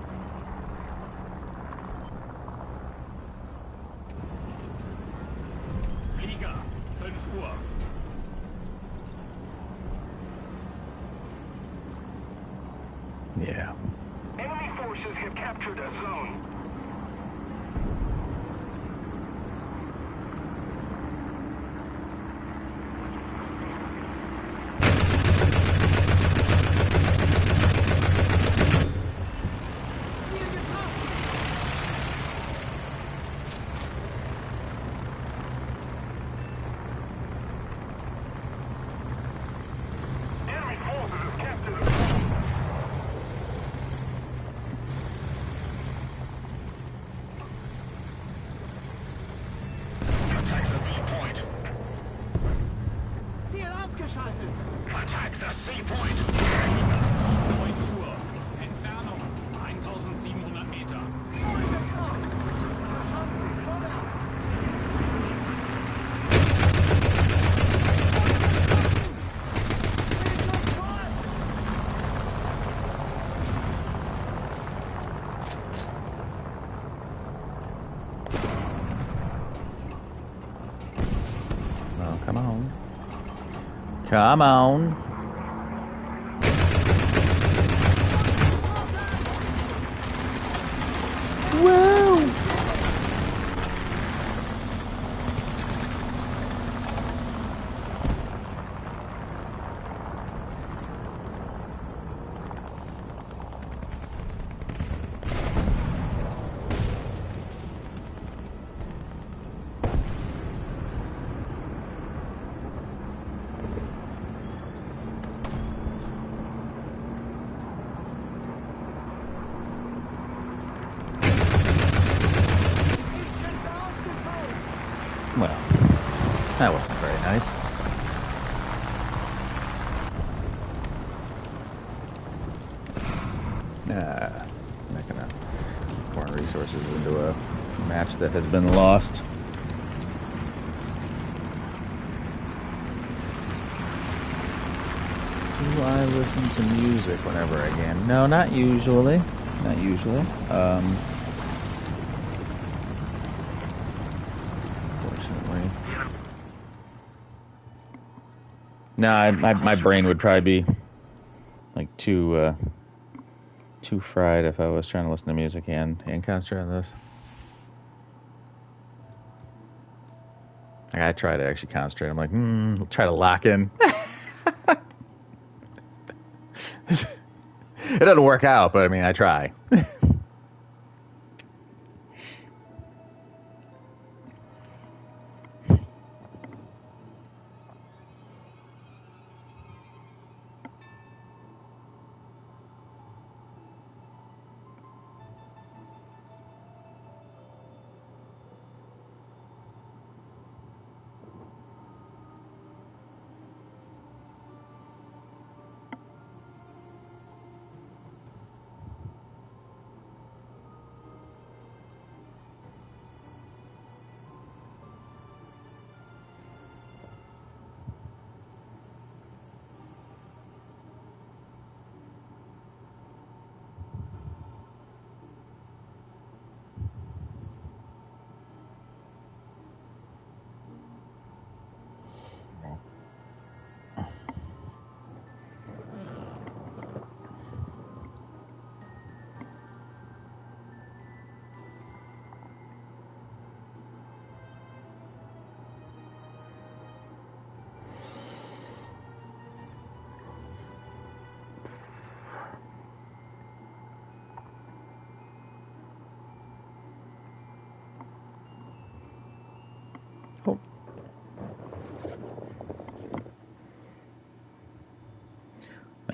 C: Flieger, 5 Uhr.
A: Yeah.
B: Enemy forces have captured a zone.
C: Ziel getroffen!
B: Enemy forces have captured a zone. Attack the B point.
C: Ziel ausgeschaltet!
B: Attack the C point.
C: 9 Uhr. Entfernung, 1700 Meter. Verstanden, vorwärts!
A: Oh, come on. Come on. Woo! Well, that wasn't very nice. I'm not gonna pour resources into a match that has been lost. Do I listen to music whenever again? No, not usually. Not usually. Fortunately. No, my brain would probably be like too fried if I was trying to listen to music and concentrate on this. I try to actually concentrate. I'm like, try to lock in. It doesn't work out, but I mean, I try.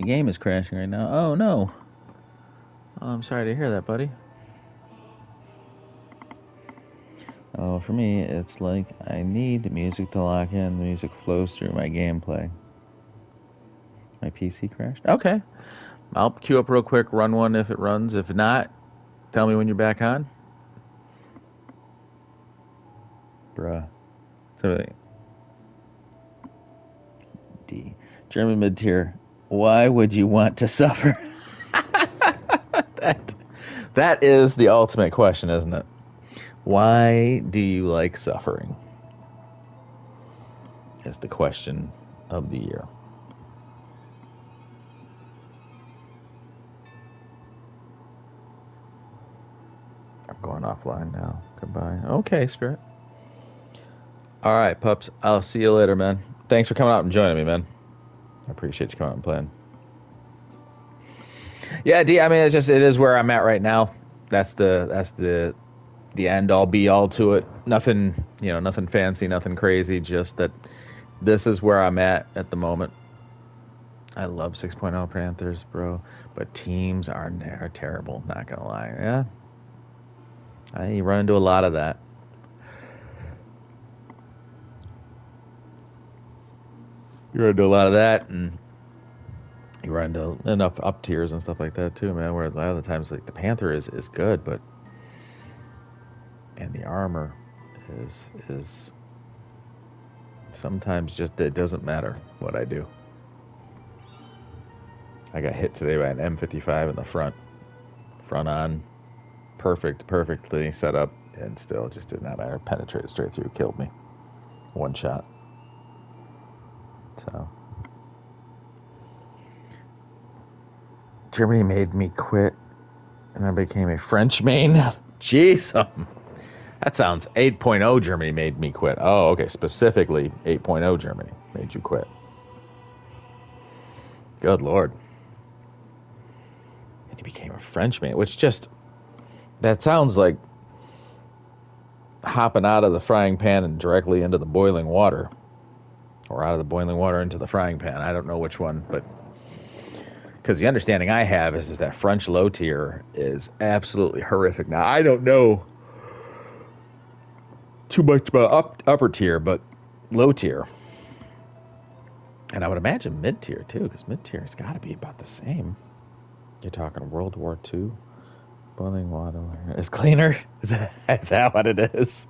A: The game is crashing right now. Oh, no. Oh, I'm sorry to hear that, buddy. Oh, for me, it's like I need the music to lock in. The music flows through my gameplay. My PC crashed? Okay. I'll queue up real quick, run one if it runs. If not, tell me when you're back on. Bruh. So, D. German mid-tier. Why would you want to suffer? that is the ultimate question, isn't it? Why do you like suffering? Is the question of the year. I'm going offline now. Goodbye. Okay, Spirit. All right, pups. I'll see you later, man. Thanks for coming out and joining me, man. I appreciate you coming out and playing. Yeah, D. I mean, it is where I'm at right now. That's the end all be all to it. Nothing, nothing fancy, nothing crazy. Just that this is where I'm at the moment. I love 6.0 Panthers, bro, but teams are terrible. Not gonna lie. Yeah, I run into a lot of that. You run into a lot of that, and you run into enough up tiers and stuff like that too, man. Where a lot of the times, like the Panther is good, but and the armor is sometimes just it doesn't matter what I do. I got hit today by an M55 in the front on, perfectly set up, and still just did not matter. Penetrated straight through, killed me, one shot. So Germany made me quit, and I became a French main. Jeez, that sounds 8.0 Germany made me quit. Oh, okay, specifically 8.0 Germany made you quit. Good Lord. And he became a French main, which just, that sounds like hopping out of the frying pan and directly into the boiling water. Or out of the boiling water into the frying pan. I don't know which one, but because the understanding I have is that French low tier is absolutely horrific. Now, I don't know too much about upper tier, but low tier. And I would imagine mid tier too, because mid tier has got to be about the same. You're talking World War II. Boiling water is cleaner? Is that what it is?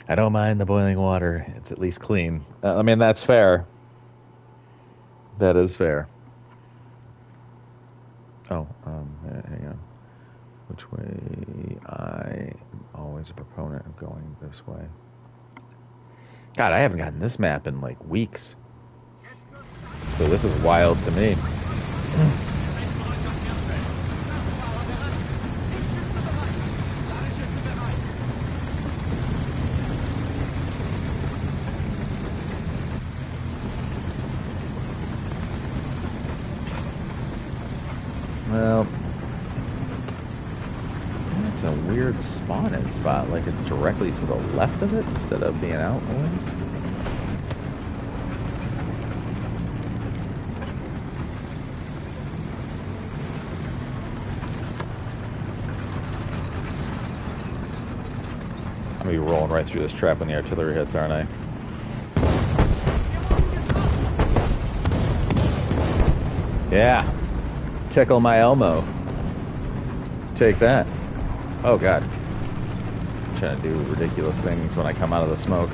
A: I don't mind the boiling water. It's at least clean. I mean, that's fair. That is fair. Oh, hang on. Which way? I am always a proponent of going this way. God, I haven't gotten this map in like weeks. So this is wild to me. Well, it's a weird spawn-in spot. Like it's directly to the left of it instead of being outwards. I'm gonna be rolling right through this trap when the artillery hits, aren't I? Yeah. Tickle my Elmo. Take that. Oh, God. I'm trying to do ridiculous things when I come out of the smoke.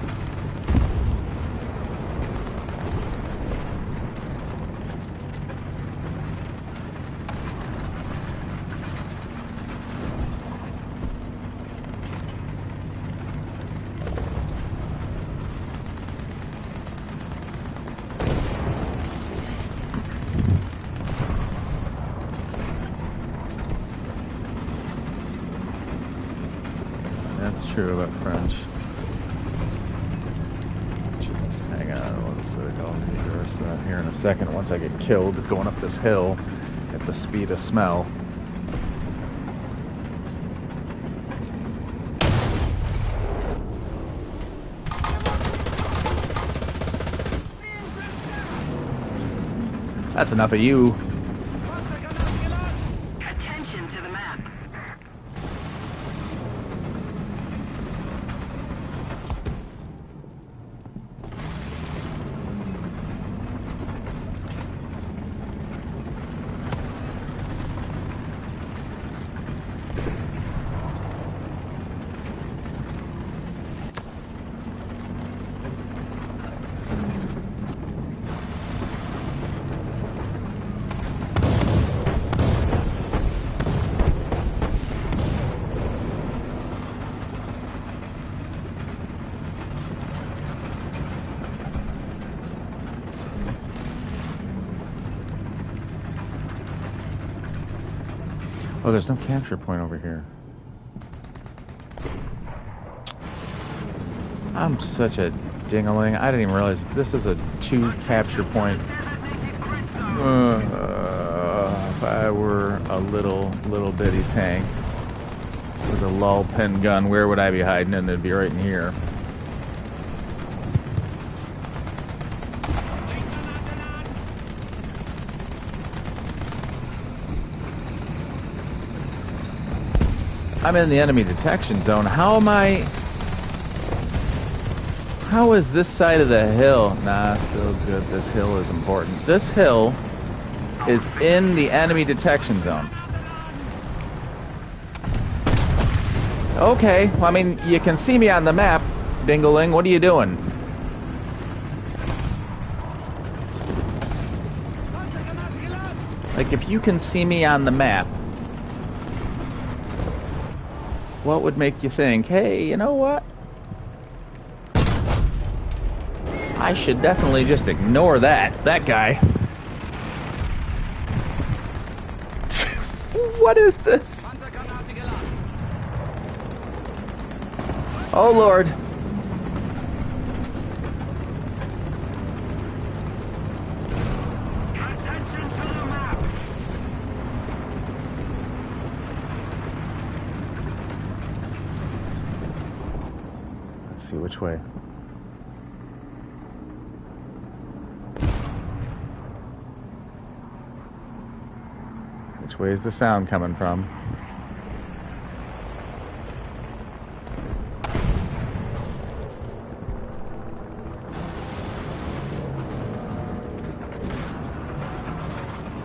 A: True about French. Just hang on, let's I'll reverse that here in a second. Once I get killed going up this hill at the speed of smell. That's enough of you.
D: Attention to the map.
A: Oh, there's no capture point over here. I'm such a ding-a-ling. I didn't even realize this is a 2 capture point. If I were a little bitty tank with a lull pen gun, where would I be hiding? And they'd be right in here. I'm in the enemy detection zone. How is this side of the hill? Nah, still good. This hill is important. This hill is in the enemy detection zone. Okay, well, I mean, you can see me on the map, Dingaling. What are you doing? Like, if you can see me on the map, what would make you think, hey, you know what? I should definitely just ignore that guy. What is this? Oh, Lord.
B: Attention to the map.
A: Let's see which way. Which way is the sound coming from?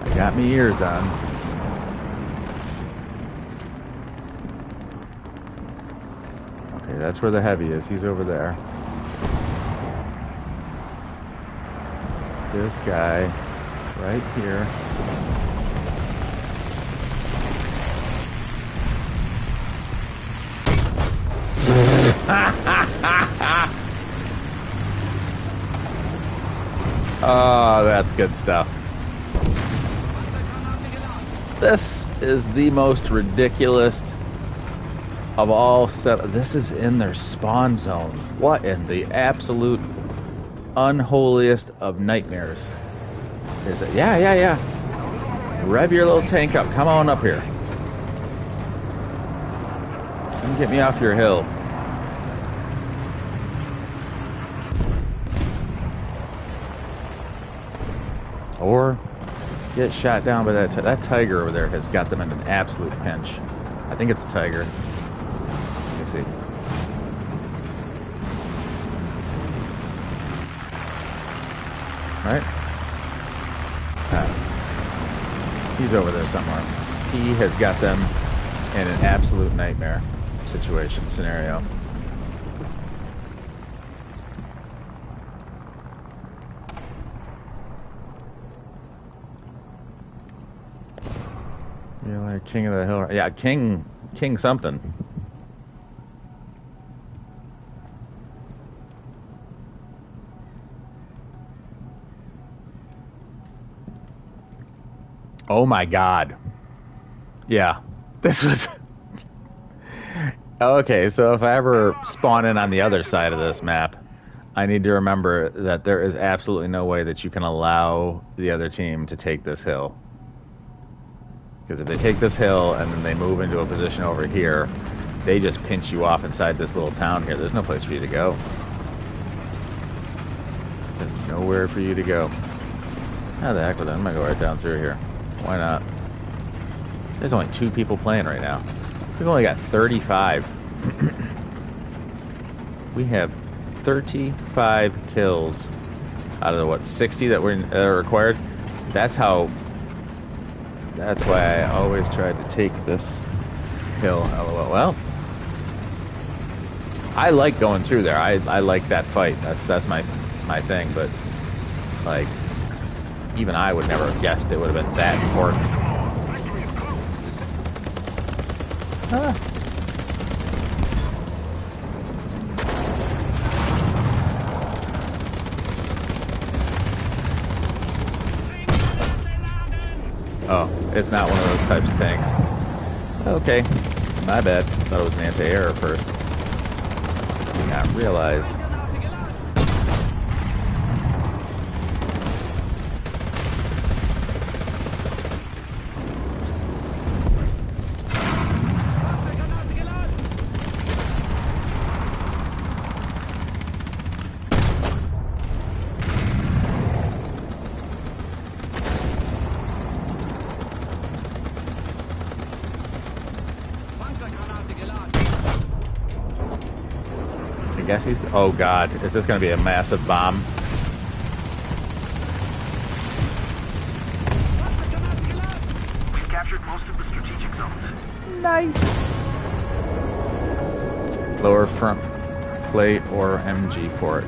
A: I got me ears on. Okay, that's where the heavy is. He's over there. This guy right here. Oh, that's good stuff. This is the most ridiculous of all set. This is in their spawn zone. What in the absolute unholiest of nightmares is it? Yeah. Rev your little tank up. Come on up here. Come get me off your hill. Or get shot down by that tiger over there has got them in an absolute pinch. I think it's a tiger. Let me see. Right? He's over there somewhere. He has got them in an absolute nightmare scenario. You're like king of the hill. Yeah, king something. Oh my God. Yeah, this was... Okay, so if I ever spawn in on the other side of this map, I need to remember that there is absolutely no way that you can allow the other team to take this hill. Because if they take this hill and then they move into a position over here, they just pinch you off inside this little town here. There's no place for you to go. There's nowhere for you to go. How the heck with it? I'm gonna go right down through here. Why not? There's only 2 people playing right now. We've only got 35. We have 35 kills out of the, what, 60 that are required. That's why I always tried to take this hill. Well, I like going through there. I like that fight. That's my thing. But like, even I would never have guessed it would have been that important. Ah. Oh, it's not one of those types of things. Okay, my bad. Thought it was an anti-air at first. Did not realize. I guess he's... Oh god, is this going to be a massive bomb?
B: We've captured most of the strategic zones.
A: Nice. Lower front plate or MG port.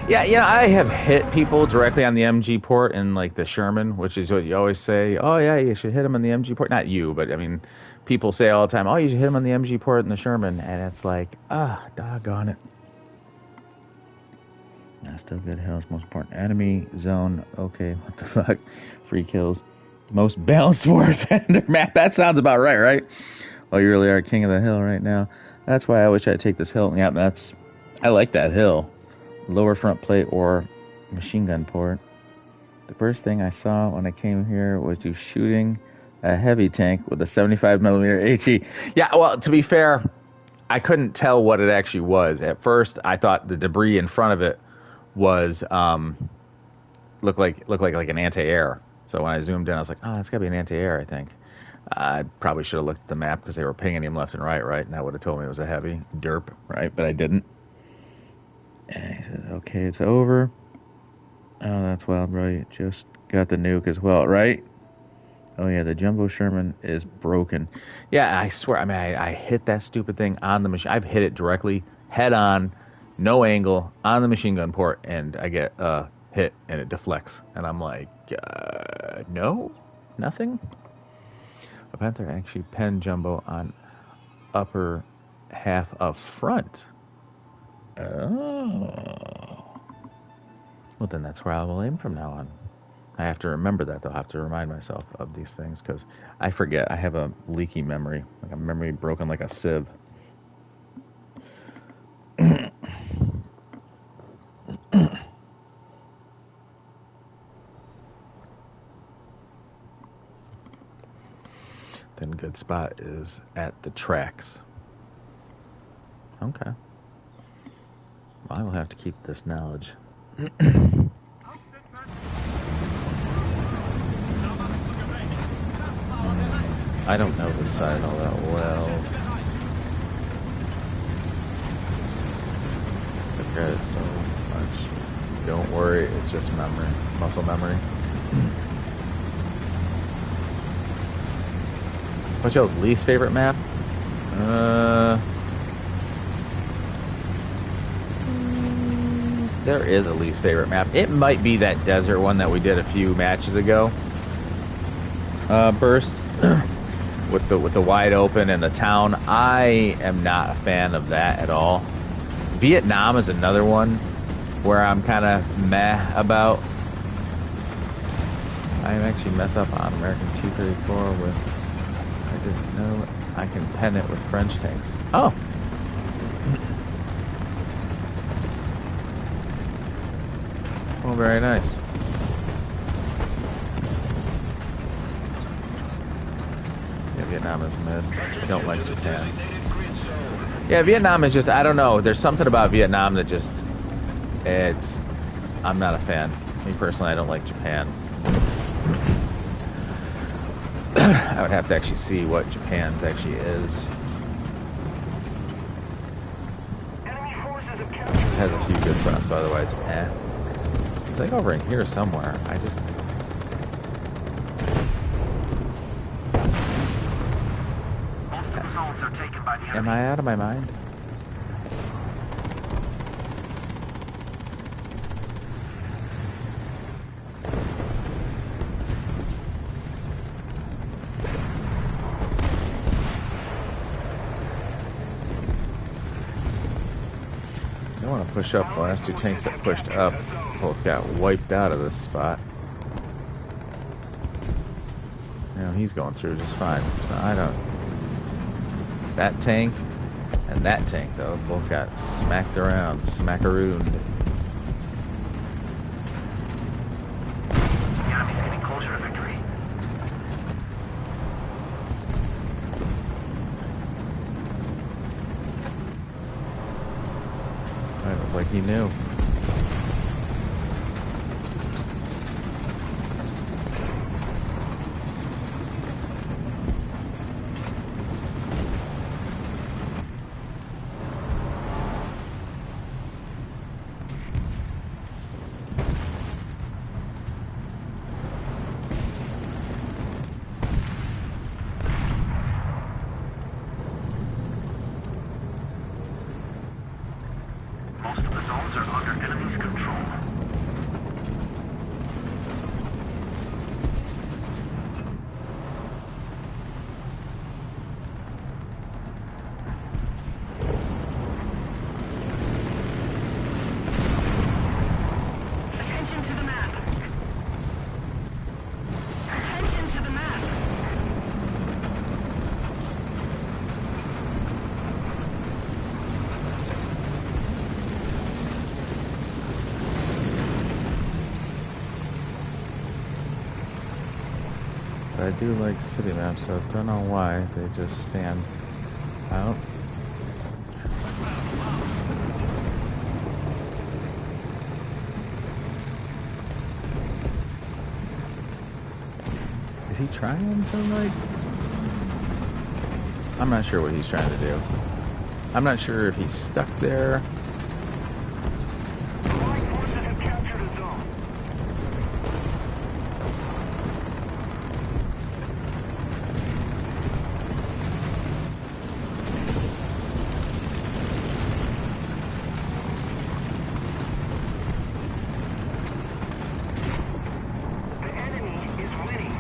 A: Yeah, I have hit people directly on the MG port in like the Sherman, which is what you always say. Oh yeah, you should hit him on the MG port. Not you, but I mean, people say all the time, oh, you should hit him on the MG port in the Sherman, and it's like, doggone it. Nah, still good hills. Most important enemy zone. Okay, what the fuck? Free kills. Most balanced Warthunder map. That sounds about right? Well, you really are king of the hill right now. That's why I wish I'd take this hill. Yeah, I like that hill. Lower front plate or machine gun port. The first thing I saw when I came here was you shooting a heavy tank with a 75mm HE. Yeah, well, to be fair, I couldn't tell what it actually was. At first, I thought the debris in front of it was looked like an anti-air. So when I zoomed in, I was like, oh, that's gotta be an anti-air, I think. I probably should have looked at the map because they were pinging him left and right, and that would have told me it was a heavy derp, right? But I didn't. And he said, okay, it's over. Oh, that's wild, right? Just got the nuke as well, right? Oh yeah, the Jumbo Sherman is broken. Yeah, I swear, I mean, I hit that stupid thing on the machine. I've hit it directly, head on, no angle, on the machine gun port, and I get hit, and it deflects. And I'm like, no? Nothing? A Panther actually penned Jumbo on upper half up front. Oh. Well, then that's where I will aim from now on. I have to remember that, though. I have to remind myself of these things, because I forget. I have a leaky memory, like a memory broken like a sieve. Then good spot is at the tracks. Okay. Well, I will have to keep this knowledge. I don't know this side all that well. I forget it so much. Don't worry, it's just memory, muscle memory. What's y'all's least favorite map? There is a least favorite map. It might be that desert one that we did a few matches ago. Burst with the wide open and the town. I am not a fan of that at all. Vietnam is another one where I'm kind of meh about. I actually mess up on American T-34 with. I didn't know I can pen it with French tanks. Oh. Oh, very nice. Yeah, Vietnam is mid. I don't like Japan. Yeah, Vietnam is just, I don't know. There's something about Vietnam that just, I'm not a fan. Me personally, I don't like Japan. I would have to actually see what Japan's actually is.
B: Enemy forces have
A: It
B: captured
A: has a few good spots, but otherwise, eh. It's like over in here somewhere. I just...
B: most of the zones are taken by the
A: Am
B: enemy.
A: I out of my mind? I don't want to push up. The last two tanks that pushed up both got wiped out of this spot. You know, he's going through just fine. So I don't... That tank and that tank, though, both got smacked around, smackarooned.
B: The enemy's getting closer to victory.
A: It was like he knew.
B: Most of the zones are under enemy's control.
D: Attention to the map. Attention to the map.
A: But I do like city maps, so I don't know why they just stand out. Is he trying to, like... I'm not sure what he's trying to do. I'm not sure if he's stuck there.
B: Allied forces have captured a zone. The enemy is winning.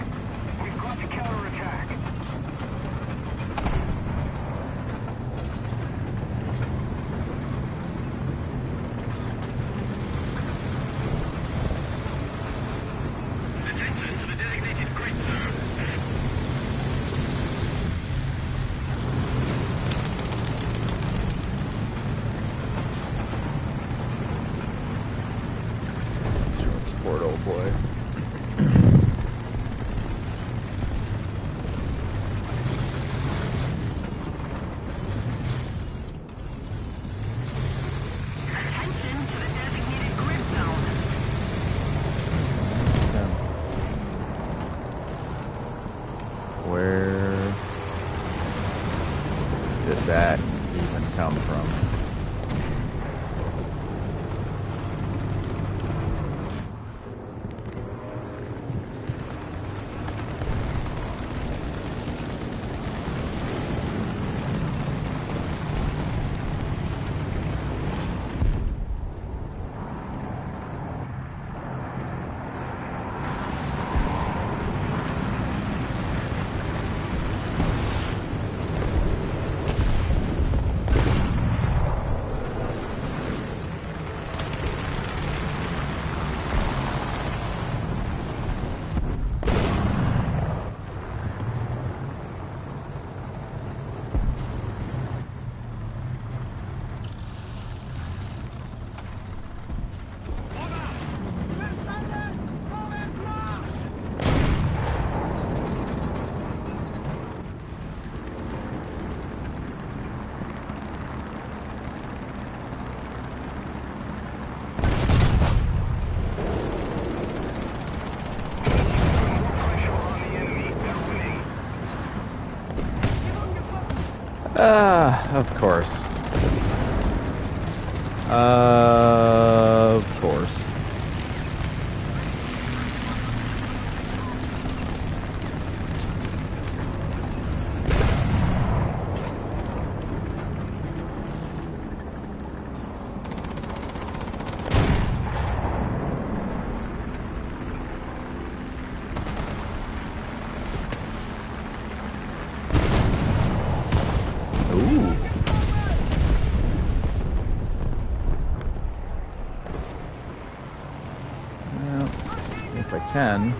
B: We've got to counterattack.
C: Attention to the designated grid zone.
A: Showing support, old boy.
D: Attention to the designated grid zone.
A: Where did that even come from? Of course. Of course. Ooh. Well, if I can.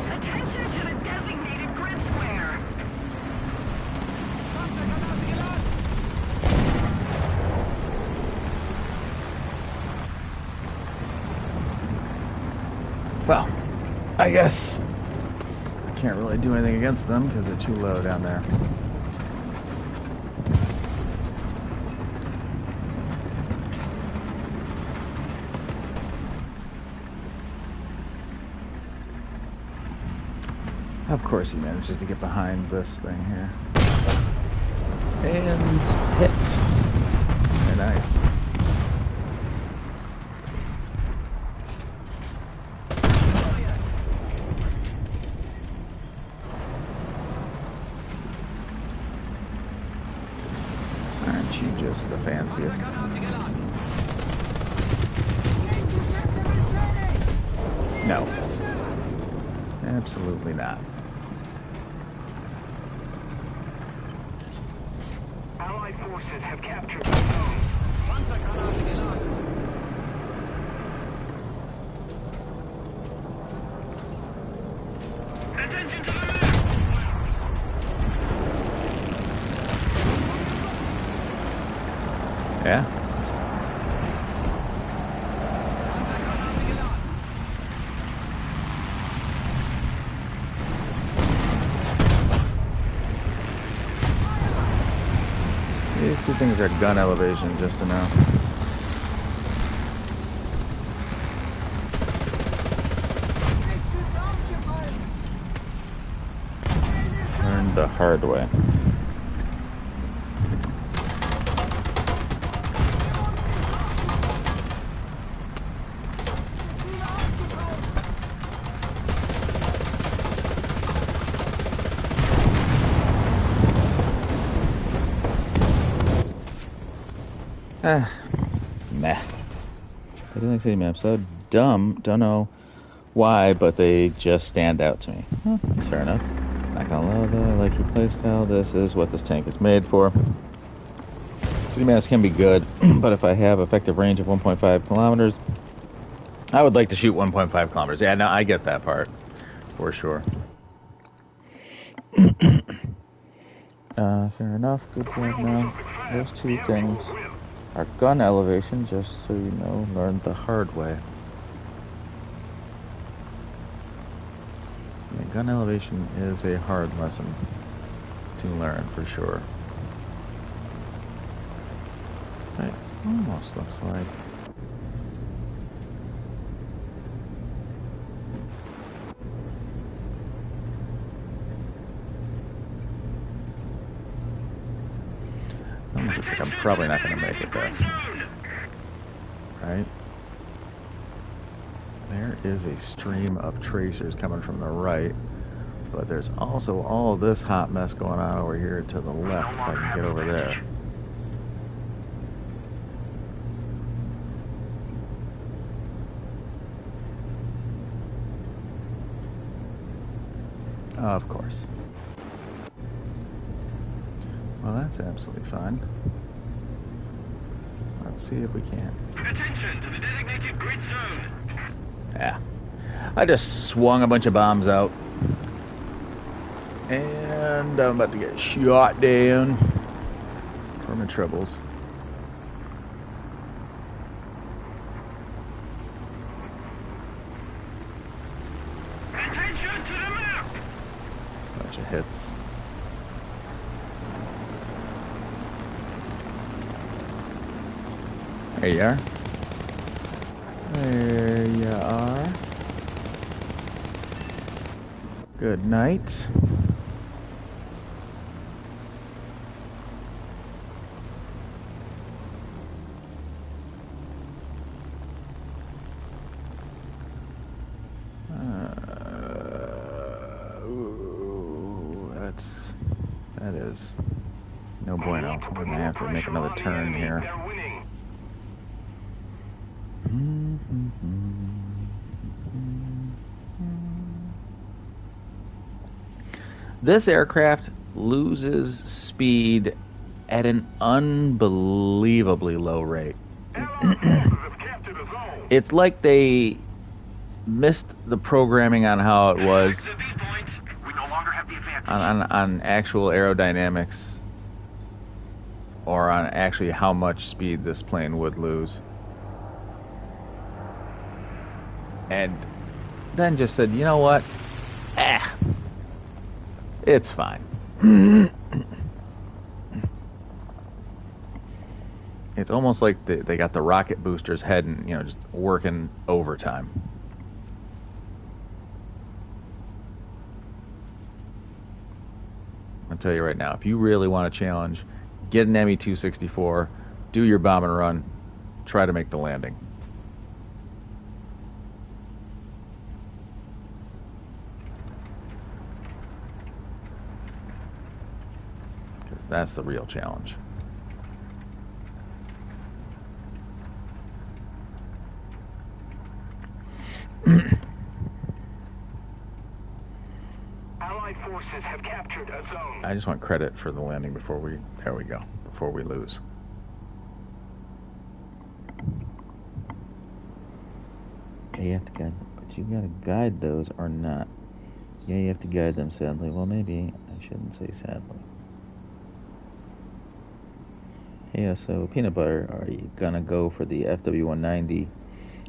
D: Attention to the designated grid square.
A: Well, I guess I can't really do anything against them because they're too low down there. Of course he manages to get behind this thing here. And hit. Very nice. Aren't you just the fanciest? No. Absolutely not.
B: Allied forces have captured the zone.
C: Attention to the left!
A: Yeah? These two things are gun elevation, just to know. Learned the hard way. Meh. I think city maps so dumb. Don't know why, but they just stand out to me. Well, that's fair enough. Not gonna lie though, I like your playstyle. This is what this tank is made for. City maps can be good, but if I have effective range of 1.5 kilometers, I would like to shoot 1.5 kilometers. Yeah, no, I get that part for sure. Fair enough. Good job now. Those two things are gun elevation, just so you know, learned the hard way. Yeah, gun elevation is a hard lesson to learn for sure. It almost looks like. Almost looks like I'm probably not going to make it though. Right? There is a stream of tracers coming from the right, but there's also all this hot mess going on over here to the left if I can get over there. Of course. Well, that's absolutely fine. Let's see if we can.
C: Attention to the designated grid zone.
A: Yeah. I just swung a bunch of bombs out. And I'm about to get shot down for my troubles.
C: Attention to the map.
A: Bunch of hits. There you are. There you are. Good night. That is no bueno. I'm gonna have to make another turn here.
B: They're winning.
A: This aircraft loses speed at an unbelievably low rate.
B: Allied forces have captured a zone.
A: It's like they missed the programming on how it was
B: The V-points. We no longer have the advantage.
A: on actual aerodynamics, or on actually how much speed this plane would lose. And then just said, you know what? It's fine. It's almost like they got the rocket boosters heading, just working overtime. I'll tell you right now, if you really want to challenge, get an ME-264, do your bomb and run, try to make the landing. Because that's the real challenge.
B: Allied forces have captured a zone.
A: I just want credit for the landing before we lose. Yeah, you have to guide, but you gotta guide those or not. Yeah, you have to guide them, sadly. Well, maybe I shouldn't say sadly. Yeah, so Peanut Butter, are you gonna go for the FW-190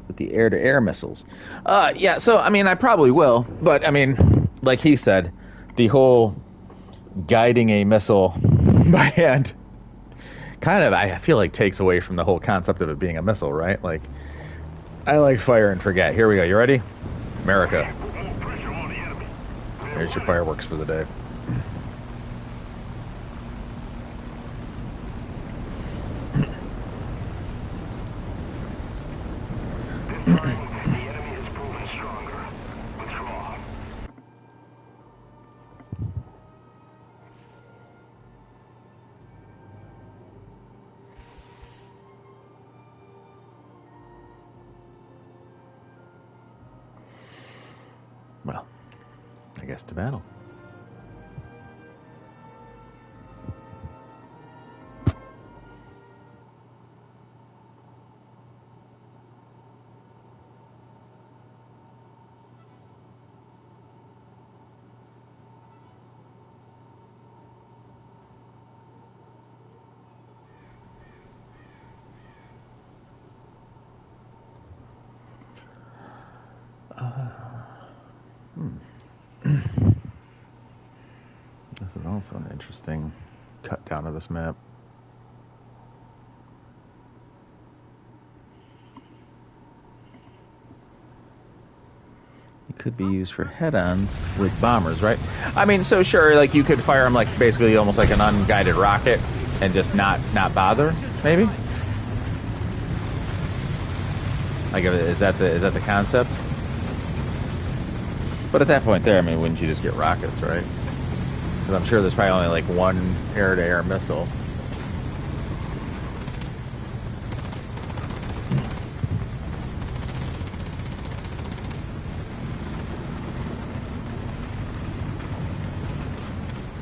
A: with the air-to-air missiles? Yeah, so, I probably will, but, like he said, the whole guiding a missile by hand kind of, I feel like, takes away from the whole concept of it being a missile, right? Like, I like fire and forget. Here we go. You ready? America. Here's your fireworks for the day.
B: The enemy has proven stronger. Withdraw.
A: Well, I guess to battle. This is also an interesting cut down of this map. It could be used for head-ons with bombers, right? So sure, like you could fire them like basically almost like an unguided rocket and just not bother, maybe. Like, is that the concept? But at that point there, wouldn't you just get rockets, right? Because I'm sure there's probably only like one air-to-air missile.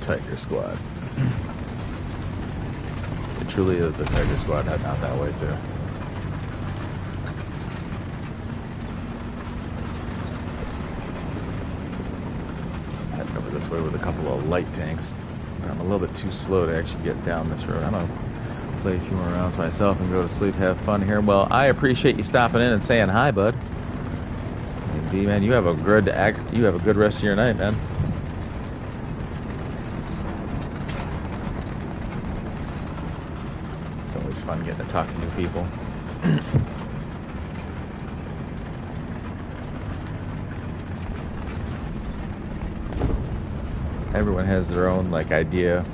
A: Tiger Squad. It truly is the Tiger Squad heading out that way too. Heading over this way with a couple of light tanks. I'm a little bit too slow to actually get down this road. I'm gonna play a few more rounds myself and go to sleep, have fun here. Well, I appreciate you stopping in and saying hi, bud. And D, man, you have a good rest of your night, man. It's always fun getting to talk to new people. everyone has their own like idea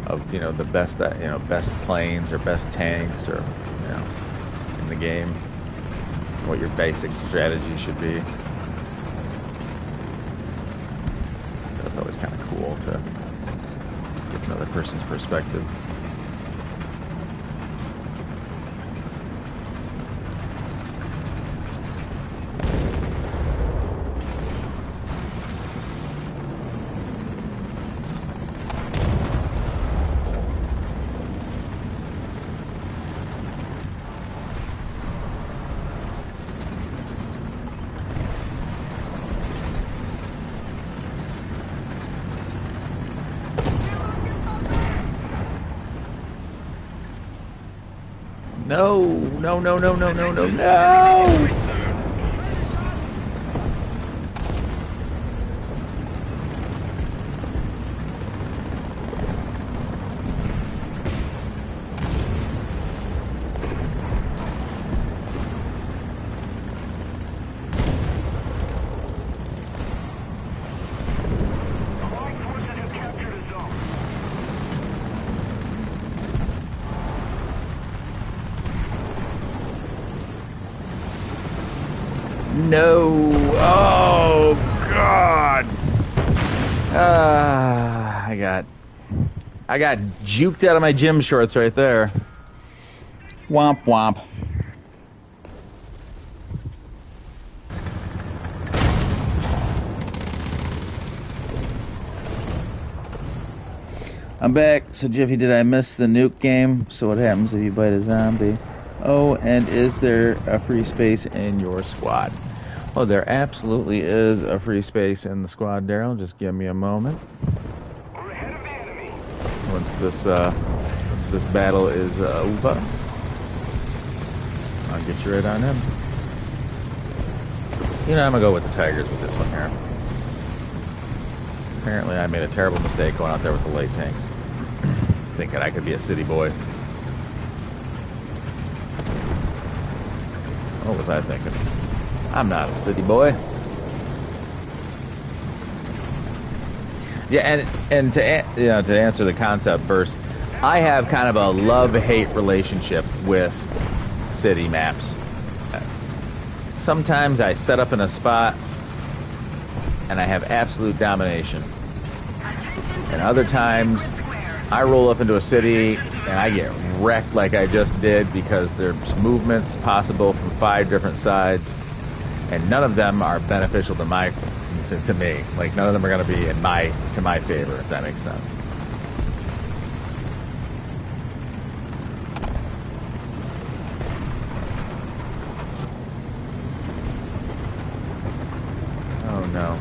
A: of the best best planes or best tanks or in the game, what your basic strategy should be. So it's always kind of cool to get another person's perspective. No, no, no, no, no, no, no, no!
B: Allied forces have captured a zone.
A: No! Oh God! I got juked out of my gym shorts right there. Womp womp. I'm back. So Jiffy, did I miss the nuke game? So what happens if you bite a zombie? Oh, and is there a free space in your squad? Well, there absolutely is a free space in the squad, Daryl. Just give me a moment.
B: We're ahead of the enemy.
A: Once this battle is over, I'll get you right on in. I'm gonna go with the Tigers with this one here. Apparently, I made a terrible mistake going out there with the light tanks, thinking I could be a city boy. What was I thinking? I'm not a city boy. Yeah, and to answer the concept first, I have kind of a love-hate relationship with city maps. Sometimes I set up in a spot and I have absolute domination. And other times I roll up into a city and I get wrecked like I just did because there's movements possible from 5 different sides, and none of them are beneficial to me. Like, none of them are going to be to my favor, if that makes sense. Oh no.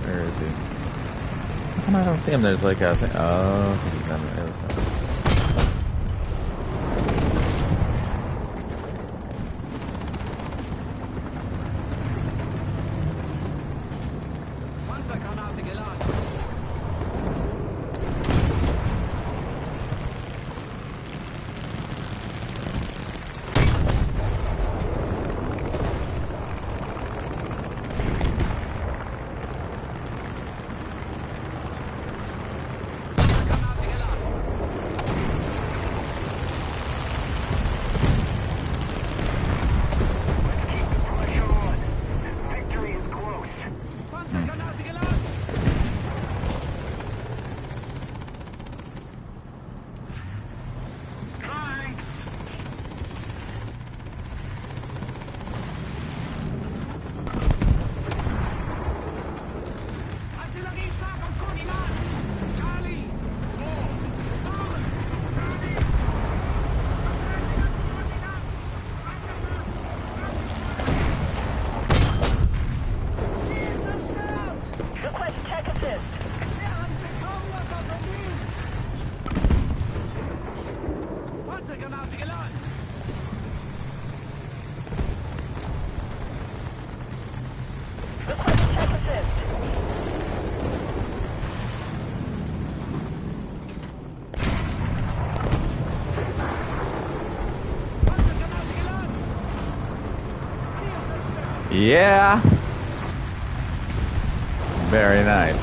A: Where is he? How come I don't see him? There's like a thing. Oh, he's on the other side. Yeah. Very nice.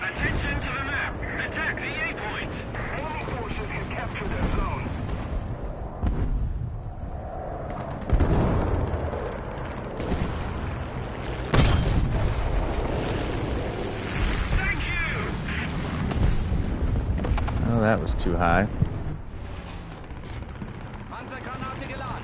B: Attention to the map. Attack the A point. Enemy forces have captured that zone. Thank you.
A: Oh, that was too high.
C: Panzergranate geladen.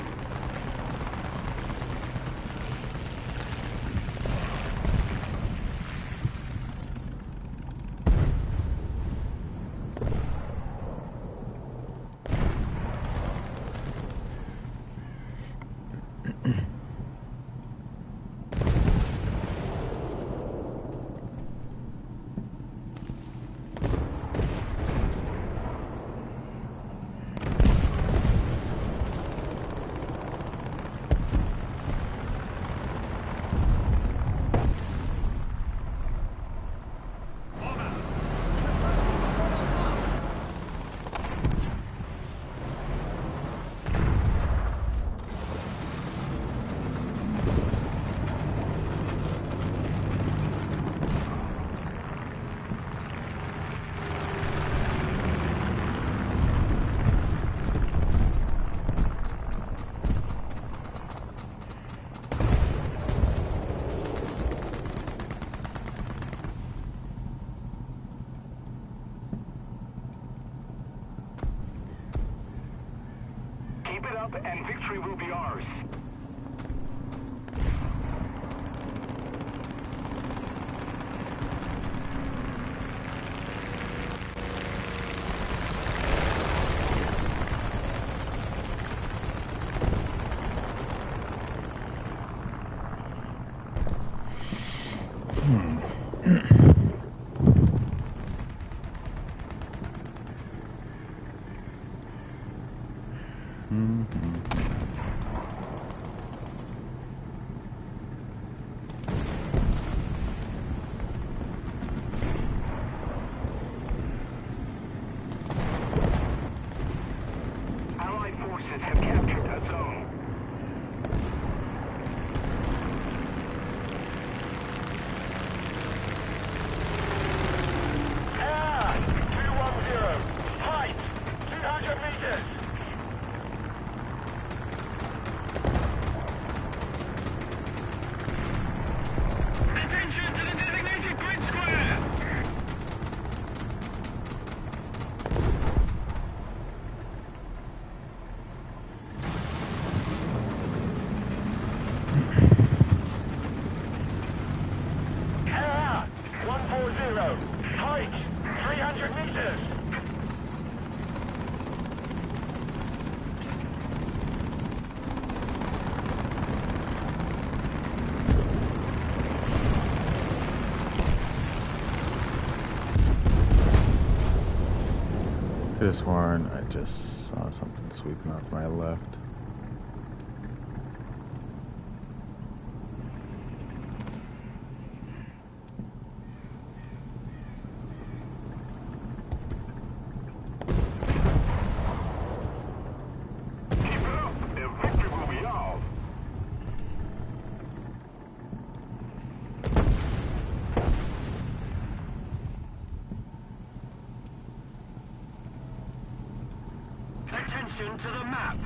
B: Keep it up and victory will be ours. Allied forces have captured that zone. Ah! 210. Height! 200 meters! Attention to the designated grid square! Ah! 140. Height! 300 meters!
A: Could have sworn I just saw something sweeping off to my left.
B: Keep it up and victory will be ours. Attention to the map.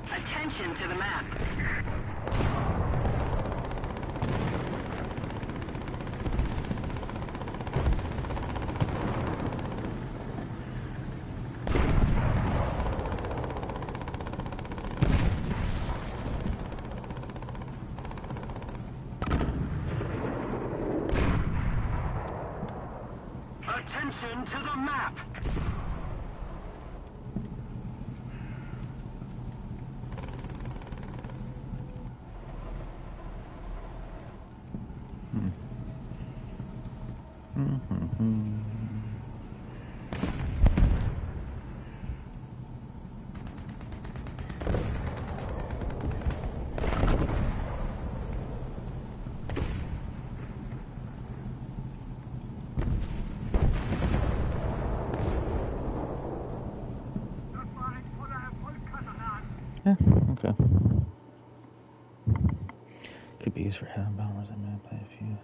D: Attention to the map.
B: Attention to the map.
A: Yeah, okay. Could be used for head bombers. I may play a few.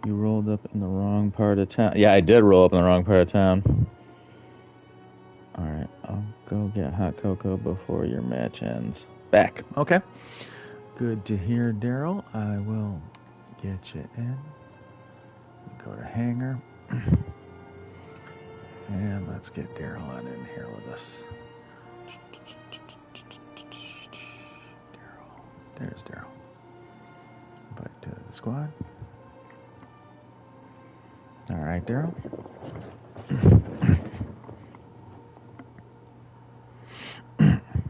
A: You rolled up in the wrong part of town. Yeah, I did roll up in the wrong part of town. Alright, I'll go get hot cocoa before your match ends. Back. Okay. Good to hear, Daryl. I will get you in. Go to hangar. And let's get Daryl on in here with us. Daryl. There's Daryl. Invite to the squad. All right, Daryl.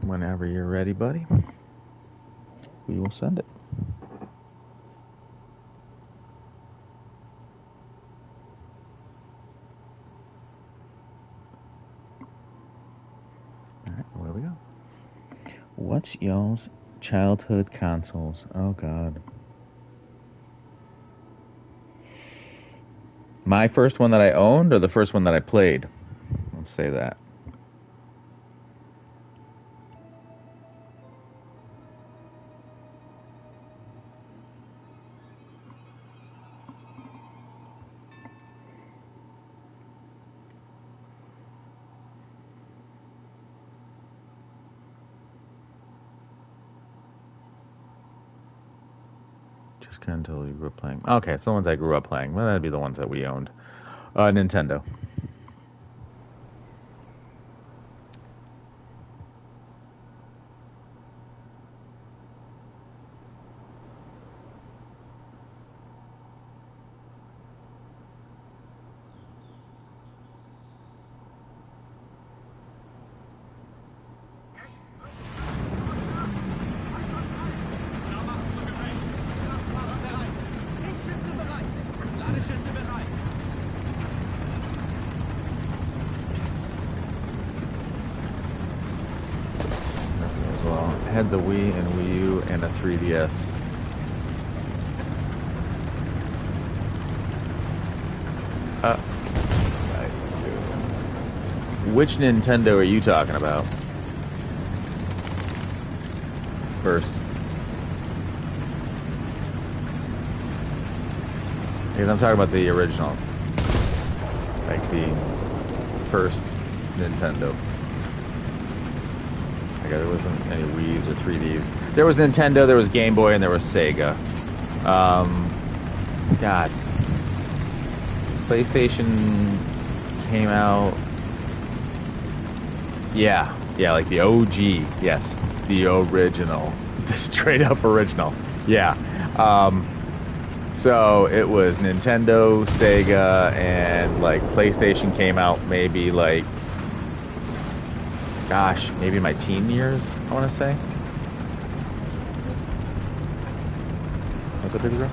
A: Whenever you're ready, buddy, we will send it. All right, where we go? What's y'all's childhood consoles? Oh, God. My first one that I owned or the first one that I played? Let's say that. Just kind of until you grew up playing. Okay, it's the ones I grew up playing. Well, that'd be the ones that we owned. Nintendo. Had the Wii and Wii U and a 3DS. Which Nintendo are you talking about? First. Because I'm talking about the original. Like the first Nintendo. There wasn't any Wii's or 3Ds. There was Nintendo, there was Game Boy, and there was Sega. God. PlayStation came out... Yeah, like the OG. Yes, the original. The straight-up original. Yeah. So it was Nintendo, Sega, and like PlayStation came out maybe like... Gosh, maybe my teen years, I want to say. What's up, baby girl?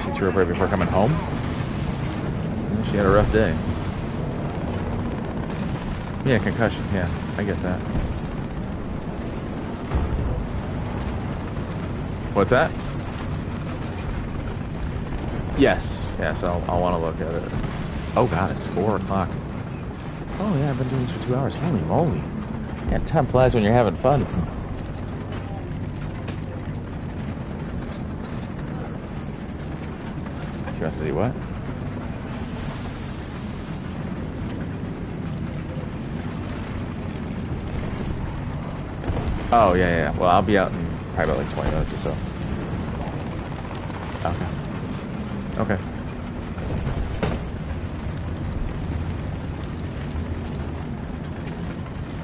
A: She threw up right before coming home. She had a rough day. Yeah, concussion. Yeah, I get that. What's that? Yes, I'll want to look at it. Oh God, it's 4 o'clock. Oh yeah, I've been doing this for 2 hours. Holy moly. Yeah, time flies when you're having fun. She wants to see what? Oh, yeah. Well, I'll be out in probably about like 20 minutes or so. Okay.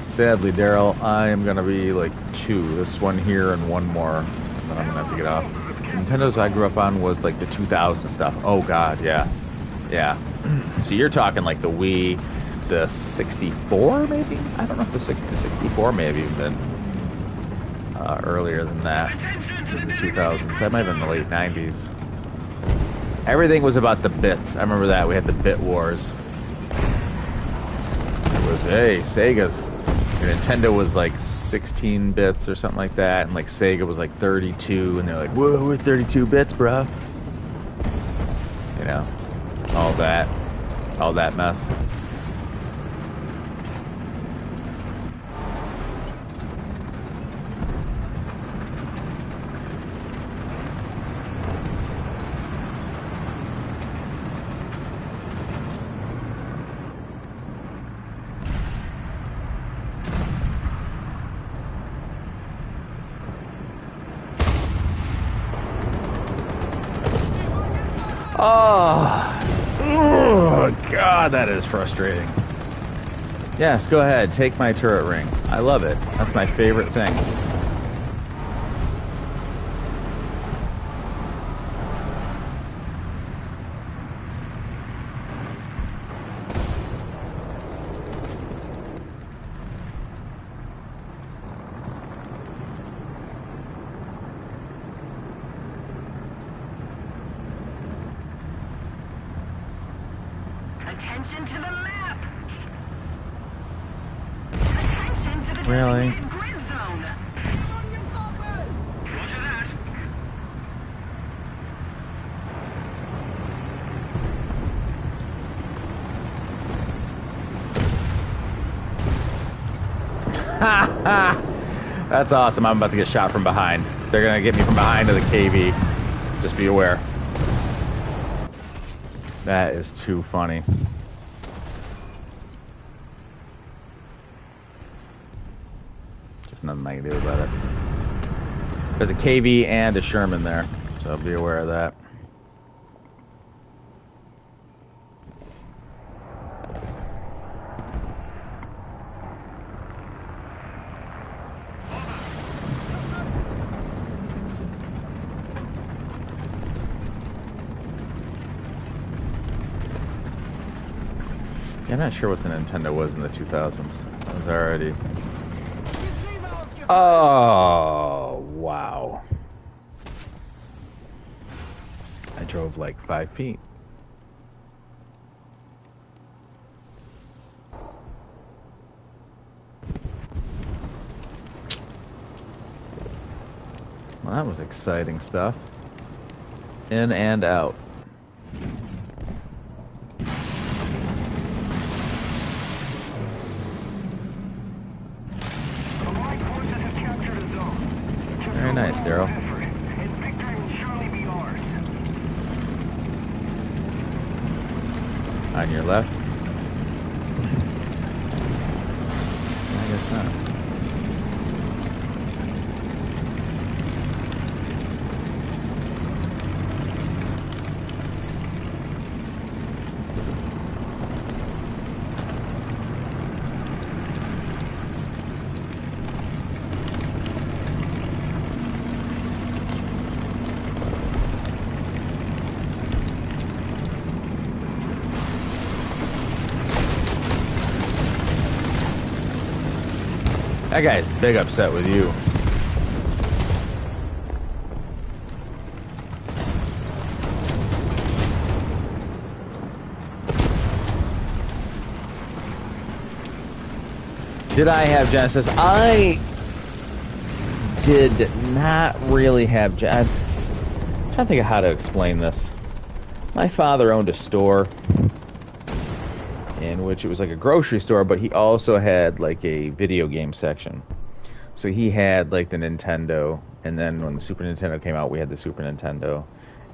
A: Sadly, Daryl, I am going to be like 2. This one here and one more. Then I'm going to have to get off. Nintendo's I grew up on was like the 2000 stuff. Oh, God, yeah. So you're talking like the Wii, the 64 maybe? I don't know if the 64 maybe even. earlier than that, in the 2000s. That might have been the late 90s. Everything was about the bits. I remember that. We had the bit wars. It was, hey, Sega's. Nintendo was like 16 bits or something like that, and like Sega was like 32, and they're like, whoa, we're 32 bits, bro. You know, all that mess. Oh, God, that is frustrating. Yes, go ahead. Take my turret ring. I love it. That's my favorite thing.
D: Attention to the map! Attention to the
A: Really?
D: designated grid zone! Roger that.
A: That's awesome. I'm about to get shot from behind. They're going to get me from behind to the KV. Just be aware. That is too funny. Just nothing I can do about it. There's a KV and a Sherman there, so be aware of that. Yeah, I'm not sure what the Nintendo was in the 2000s. It was already... Oh, wow. I drove like 5 feet. Well, that was exciting stuff. In and out. Very nice, Daryl.
B: Its victory will surely be ours.
A: On your left? I guess not. That guy's big upset with you. Did I have Genesis? I did not really have Genesis. I'm trying to think of how to explain this. My father owned a store in which it was like a grocery store, but he also had like a video game section. So he had like the Nintendo, and then when the Super Nintendo came out, we had the Super Nintendo,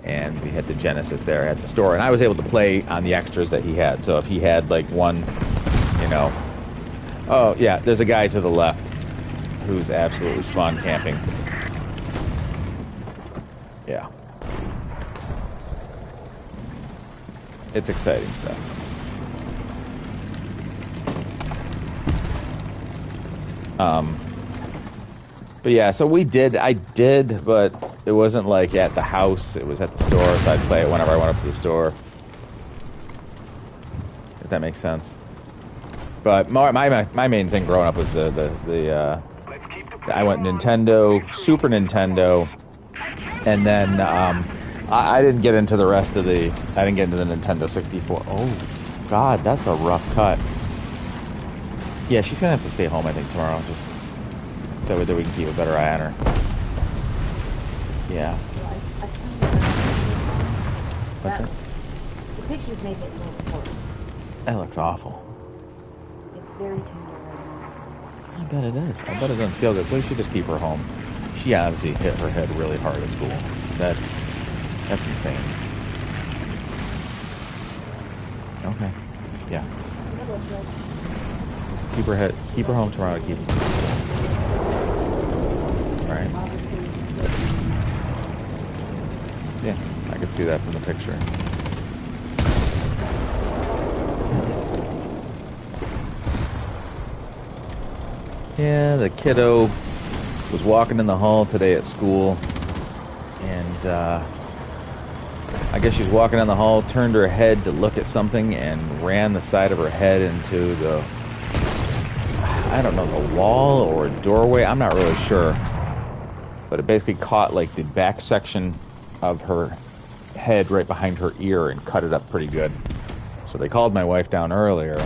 A: and we had the Genesis there at the store, and I was able to play on the extras that he had. So if he had like one, you know, oh yeah, there's a guy to the left who's absolutely spawn camping. Yeah. It's exciting stuff. But yeah, so I did, but it wasn't like at the house, it was at the store, so I'd play it whenever I went up to the store. If that makes sense. But my main thing growing up was the
B: Let's keep the
A: I went Nintendo, Super Nintendo, and then I didn't get into the rest of the. I didn't get into the Nintendo 64. Oh, God, that's a rough cut. Yeah, she's gonna have to stay home, I think, tomorrow, just so that we can keep a better eye on her. Yeah. What's that?
E: The pictures make it look worse.
A: That looks awful.
E: It's very tender right now.
A: I bet it is. I bet it doesn't feel good. We should just keep her home. She obviously hit her head really hard at school. That's insane. Okay. Yeah. Just keep her home tomorrow. Keep. All right. Yeah, I could see that from the picture. Yeah, the kiddo was walking in the hall today at school, and I guess she's walking in the hall, turned her head to look at something, and ran the side of her head into the, I don't know, the wall or a doorway. I'm not really sure, but it basically caught like the back section of her head right behind her ear and cut it up pretty good. So they called my wife down earlier.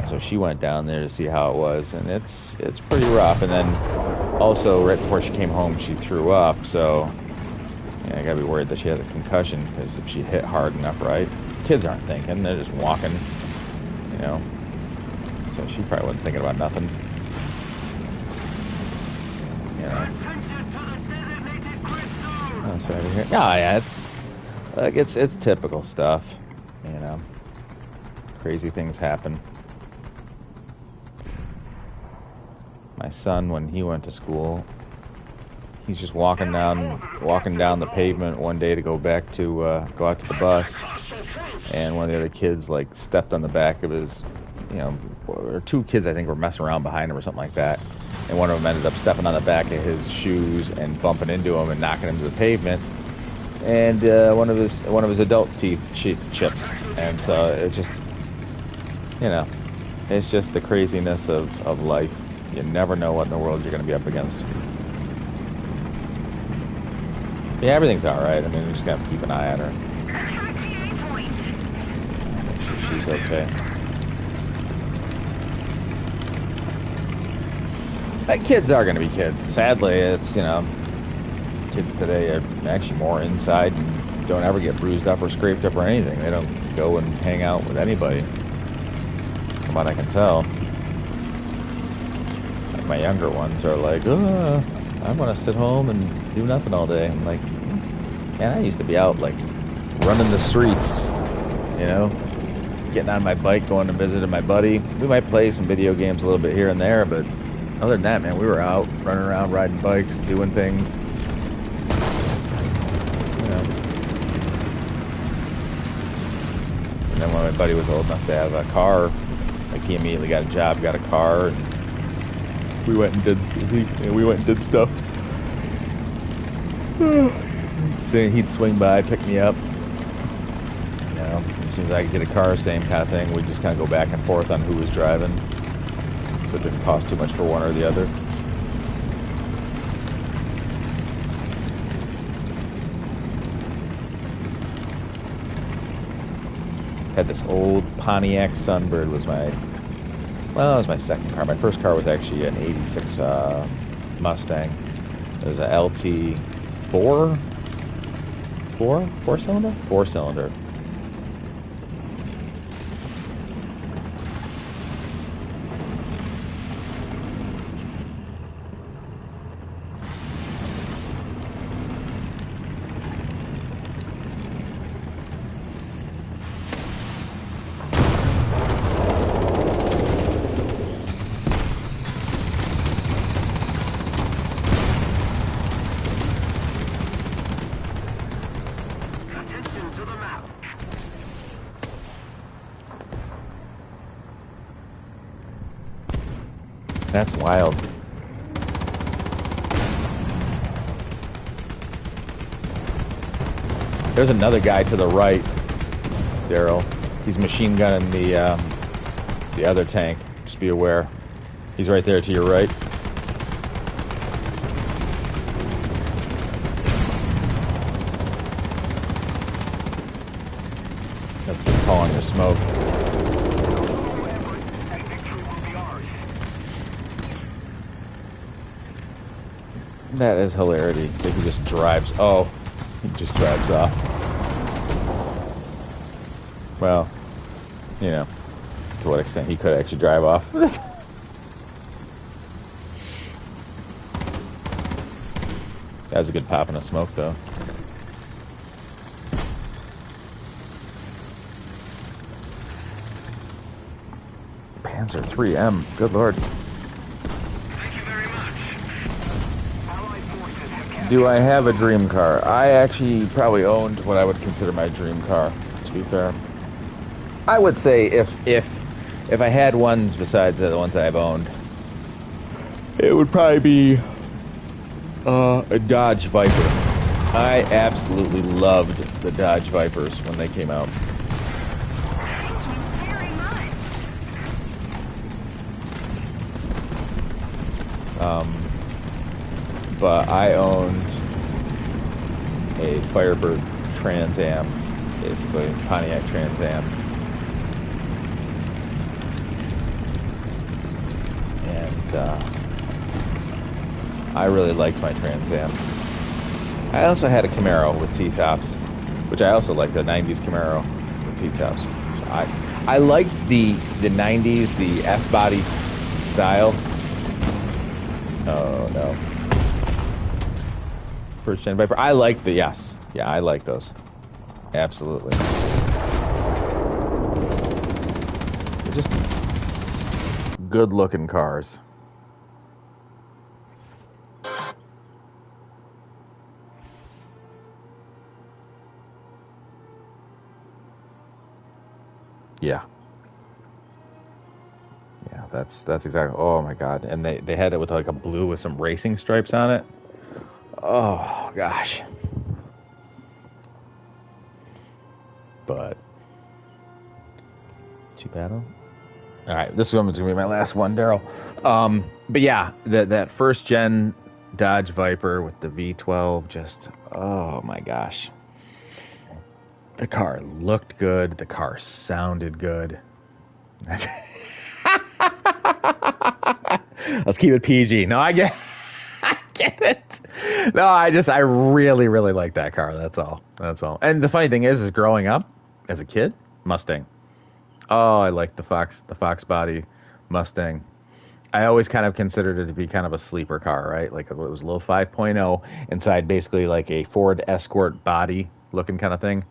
A: So she went down there to see how it was, and it's pretty rough. And then also right before she came home, she threw up. So yeah, I gotta be worried that she has a concussion, because if she hit hard enough, right? Kids aren't thinking; they're just walking, you know. So she probably wasn't thinking about nothing. You know. That's right here. Oh yeah, it's like it's typical stuff, you know. Crazy things happen. My son, when he went to school, he's just walking down the pavement one day to go out to the bus, and one of the other kids like stepped on the back of his, you know, or two kids I think were messing around behind him or something like that, and one of them ended up stepping on the back of his shoes and bumping into him and knocking him to the pavement, and one of his adult teeth chipped, and so it's just, you know, it's just the craziness of life. You never know what in the world you're going to be up against. Yeah, everything's all right. I mean, we just got to keep an eye on her. Make sure she's okay. But kids are going to be kids. Sadly, it's, you know, kids today are actually more inside and don't ever get bruised up or scraped up or anything. They don't go and hang out with anybody, from what I can tell. My younger ones are like, oh, I want to sit home and do nothing all day. I'm like, man, I used to be out like running the streets, you know, getting on my bike, going to visit my buddy. We might play some video games a little bit here and there, but other than that, man, we were out running around, riding bikes, doing things. You know. And then when my buddy was old enough to have a car, like he immediately got a job, got a car, and we went and did stuff. So he'd swing by, pick me up. You know, as soon as I could get a car, same kind of thing. We'd just kind of go back and forth on who was driving, so it didn't cost too much for one or the other. Had this old Pontiac Sunbird. That was my second car. My first car was actually an 86 Mustang. It was a LT four-cylinder? Four-cylinder. That's wild. There's another guy to the right, Daryl. He's machine gunning the other tank. Just be aware. He's right there to your right. smoke.
B: And victory will be ours.
A: That is hilarity. That he just drives. Oh, he just drives off. Well, you know, to what extent he could actually drive off. That was a good pop in a smoke, though. Panzer 3M. Good lord.
B: Thank you very much. Allied forces have captured.
A: Do I have a dream car? I actually probably owned what I would consider my dream car, to be fair. I would say if I had one besides the ones I've owned, it would probably be a Dodge Viper. I absolutely loved the Dodge Vipers when they came out.
D: Thank you very much.
A: But I owned a Firebird Trans Am, basically Pontiac Trans Am, and I really liked my Trans Am. I also had a Camaro with T-tops, which I also liked, the 90s Camaro with T-tops. I liked the 90s, the F-body style. Oh, no. First gen Viper. I like the, yes. Yeah, I like those. Absolutely. They're just good looking cars. Yeah. Yeah, that's exactly. Oh my god. And they had it with like a blue with some racing stripes on it. Oh gosh. But too bad. All right, this one is gonna be my last one, Daryl. But yeah, that first gen Dodge Viper with the V12, just oh my gosh. The car looked good. The car sounded good. Let's keep it PG. No, I get it. No, I really, really like that car. That's all. And the funny thing is growing up as a kid, Mustang. Oh, I liked the Fox body Mustang. I always kind of considered it to be kind of a sleeper car, right? Like it was a little 5.0 inside, basically like a Ford Escort body looking kind of thing.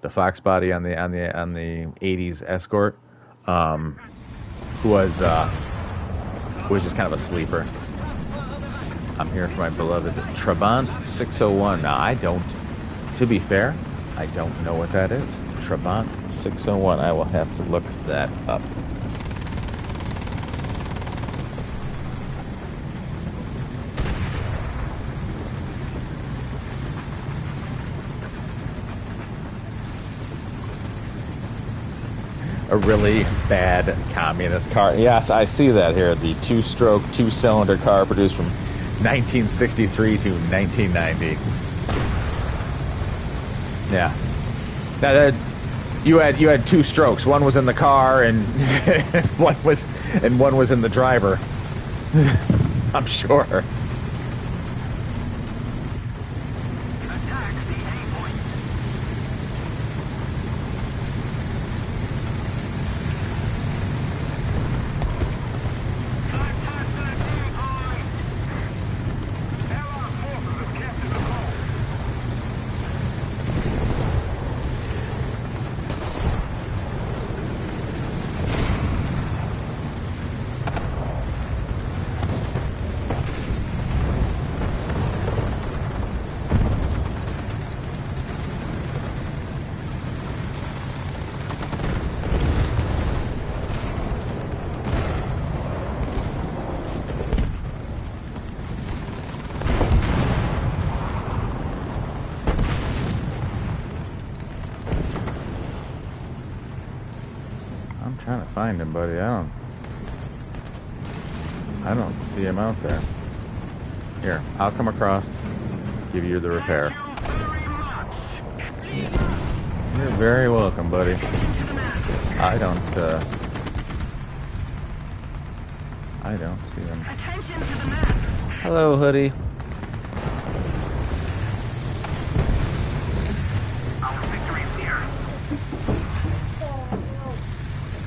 A: The Fox body on the 80s Escort, was just kind of a sleeper. I'm here for my beloved Trabant 601. Now I don't, to be fair, I don't know what that is. Trabant 601. I will have to look that up. A really bad communist car. Yes, I see that here. The two-stroke, two-cylinder car produced from 1963 to 1990. Yeah. Now, you had two strokes. One was in the car, and one was in the driver. I'm sure.
B: Attack the A point. Contact the A point. Allied forces have captured the goal.
A: I'm trying to find him, buddy. I don't see him out there. Here, I'll come across, give you the repair.
B: Thank you very much.
A: You're very welcome, buddy.
B: To the masses.
A: I don't see him.
D: Attention to the map.
A: Hello, Hoodie.
B: Our victory is near.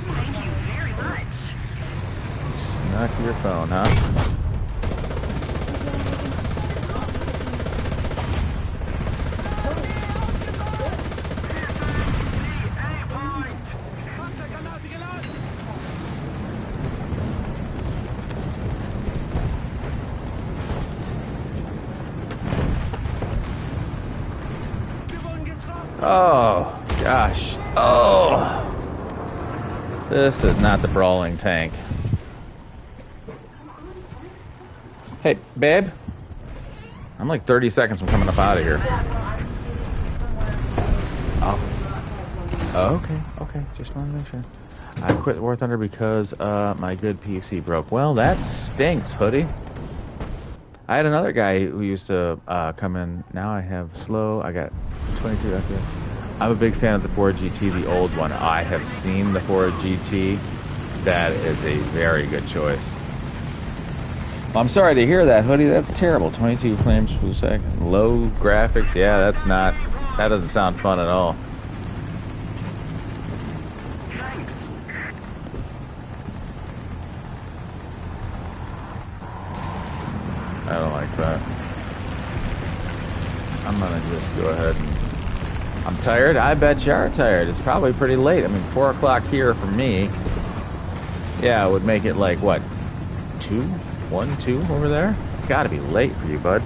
D: Thank you very much.
A: Snuck your phone, huh?
C: Panzergranate geladen! Wir wurden getroffen!
A: Oh, gosh. Oh. This is not the brawling tank. Hey, babe. I'm like 30 seconds from coming up out of here. Oh. Okay. Just want to make sure. I quit Warthunder because my good PC broke. Well, that stinks, Hoodie. I had another guy who used to come in. Now I have slow. I got 22 FPS. I'm a big fan of the Ford GT, the old one. I have seen the Ford GT. That is a very good choice. Well, I'm sorry to hear that, Hoodie. That's terrible. 22 frames per second. Low graphics. Yeah, that doesn't sound fun at all. I don't like that. I'm gonna just go ahead and... I'm tired? I bet you are tired. It's probably pretty late. I mean, 4 o'clock here for me. Yeah, it would make it like, what? 2 over there? It's gotta be late for you, bud.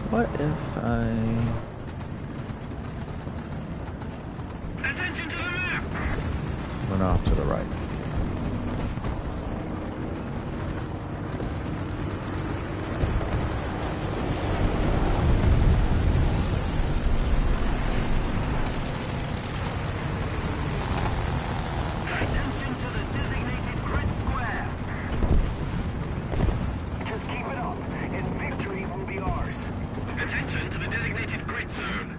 A: What if I...
B: Attention to the map.
A: went off to the right?
B: Attention to the designated grid square. Just keep it up, and victory will be ours. Attention to the designated grid zone.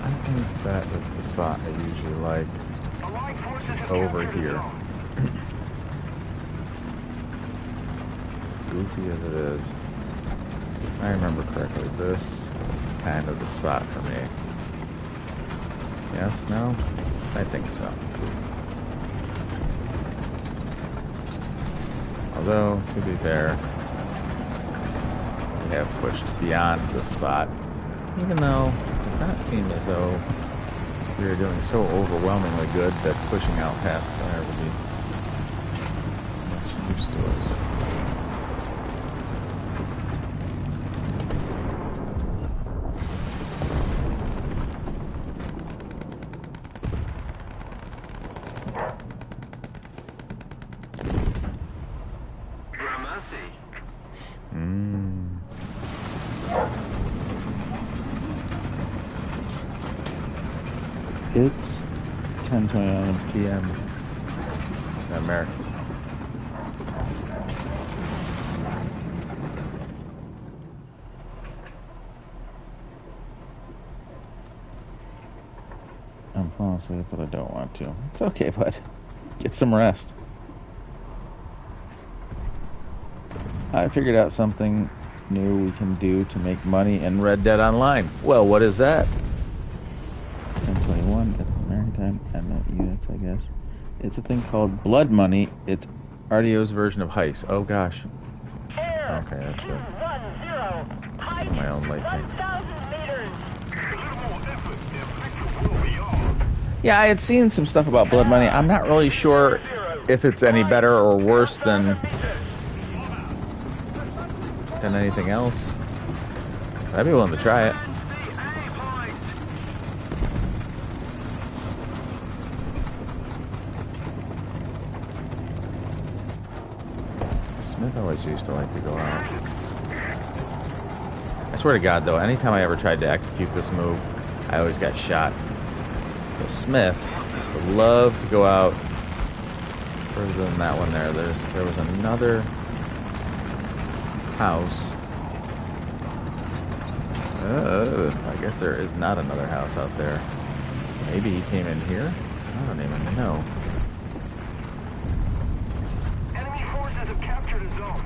A: I think that is the spot I usually like.
B: Allied forces have
A: Over
B: captured the
A: here.
B: zone.
A: As goofy as it is, if I remember correctly, this is kind of the spot for me. Yes? No? I think so. Although, to be fair, we have pushed beyond this spot, even though it does not seem as though we are doing so overwhelmingly good that pushing out past there would be much use to us.
B: Gramercy.
A: It's 10:29 p.m. American time. I'm falling asleep, but I don't want to. It's okay, bud. Get some rest. I figured out something new we can do to make money in Red Dead Online. Well, what is that? It's 10:21 at American time, and not units, I guess. It's a thing called Blood Money. It's RDO's version of Heist. Oh gosh. Okay, that's it. My own latex. Yeah, I had seen some stuff about Blood Money. I'm not really sure if it's any better or worse than on anything else. I'd be willing to try it. Smith always used to like to go out. I swear to God, though, anytime I ever tried to execute this move, I always got shot. So Smith used to love to go out further than that one there. There was another house. I guess there is not another house out there. Maybe he came in here? I don't even know.
B: Enemy forces have captured a zone.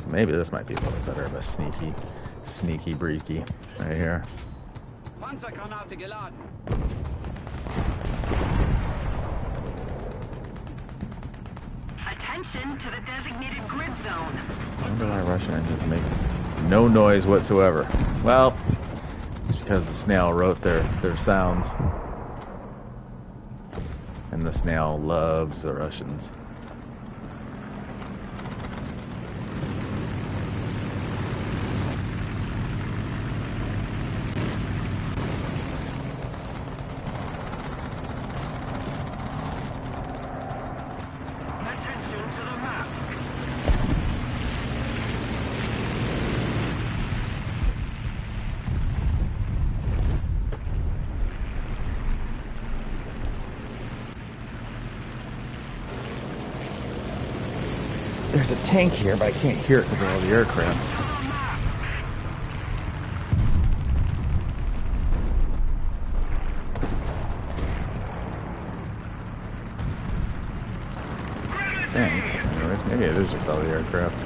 A: Maybe this might be a little better of a sneaky breaky right here.
C: Panzergranate geladen.
D: Attention to the designated grid zone.
A: I wonder why Russian engines make no noise whatsoever. Well, it's because the snail wrote their sounds. And the snail loves the Russians. There's a tank here, but I can't hear it because of all the aircraft. I think. Anyways, maybe it is just all the aircraft.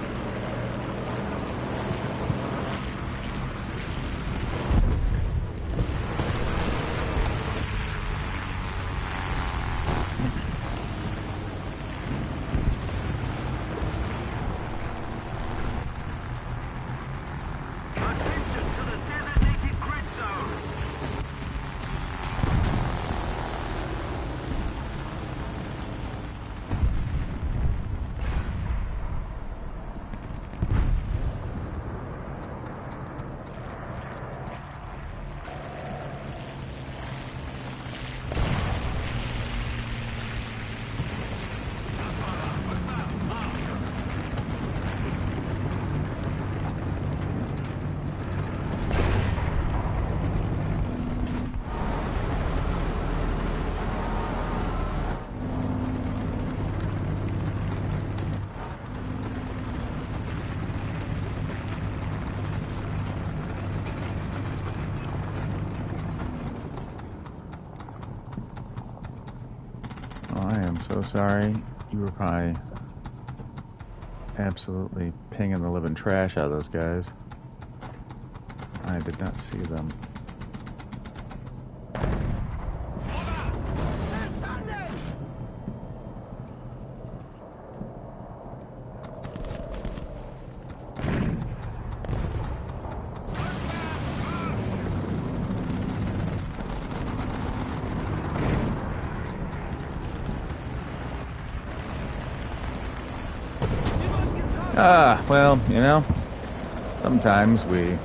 A: I am so sorry. You were probably absolutely pinging the living trash out of those guys. I did not see them. Well, you know, sometimes we...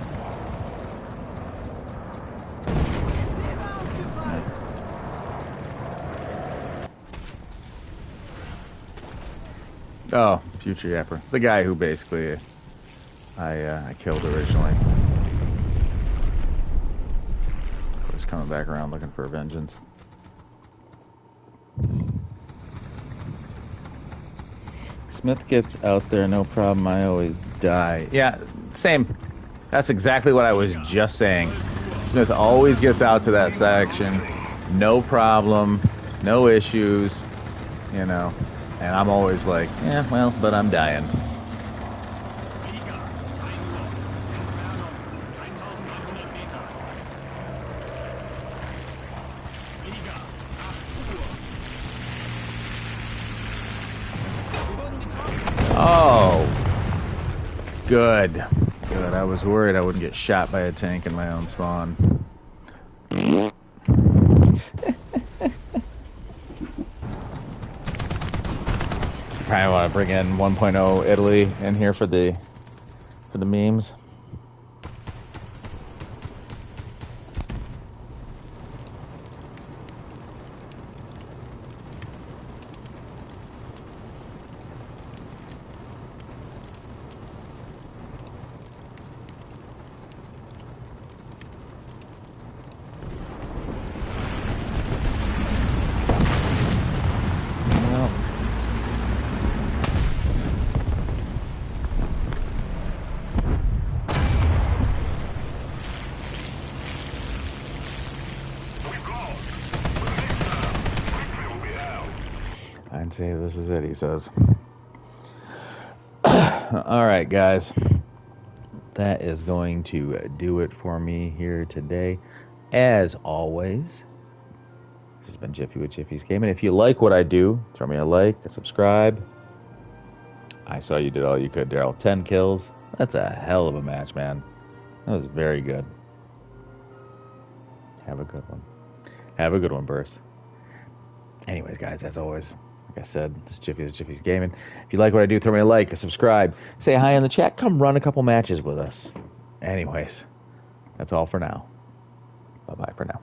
A: Oh, future yapper. The guy who basically I killed originally. Of course, coming back around looking for vengeance. Smith gets out there, no problem. I always die. Yeah, same. That's exactly what I was just saying. Smith always gets out to that section. No problem. No issues. You know. And I'm always like, yeah, well, but I'm dying. Good. Good. I was worried I wouldn't get shot by a tank in my own spawn. Probably want to bring in 1.0 Italy in here for the memes. I'd say this is it, he says. All right, guys. That is going to do it for me here today. As always, this has been Jiffy with Jiffy's Gaming. If you like what I do, throw me a like, a subscribe. I saw you did all you could, Daryl. 10 kills. That's a hell of a match, man. That was very good. Have a good one. Have a good one, Burst. Anyways, guys, as always, like I said, this is Jiffy's Gaming. If you like what I do, throw me a like, a subscribe, say hi in the chat, come run a couple matches with us. Anyways, that's all for now. Bye-bye for now.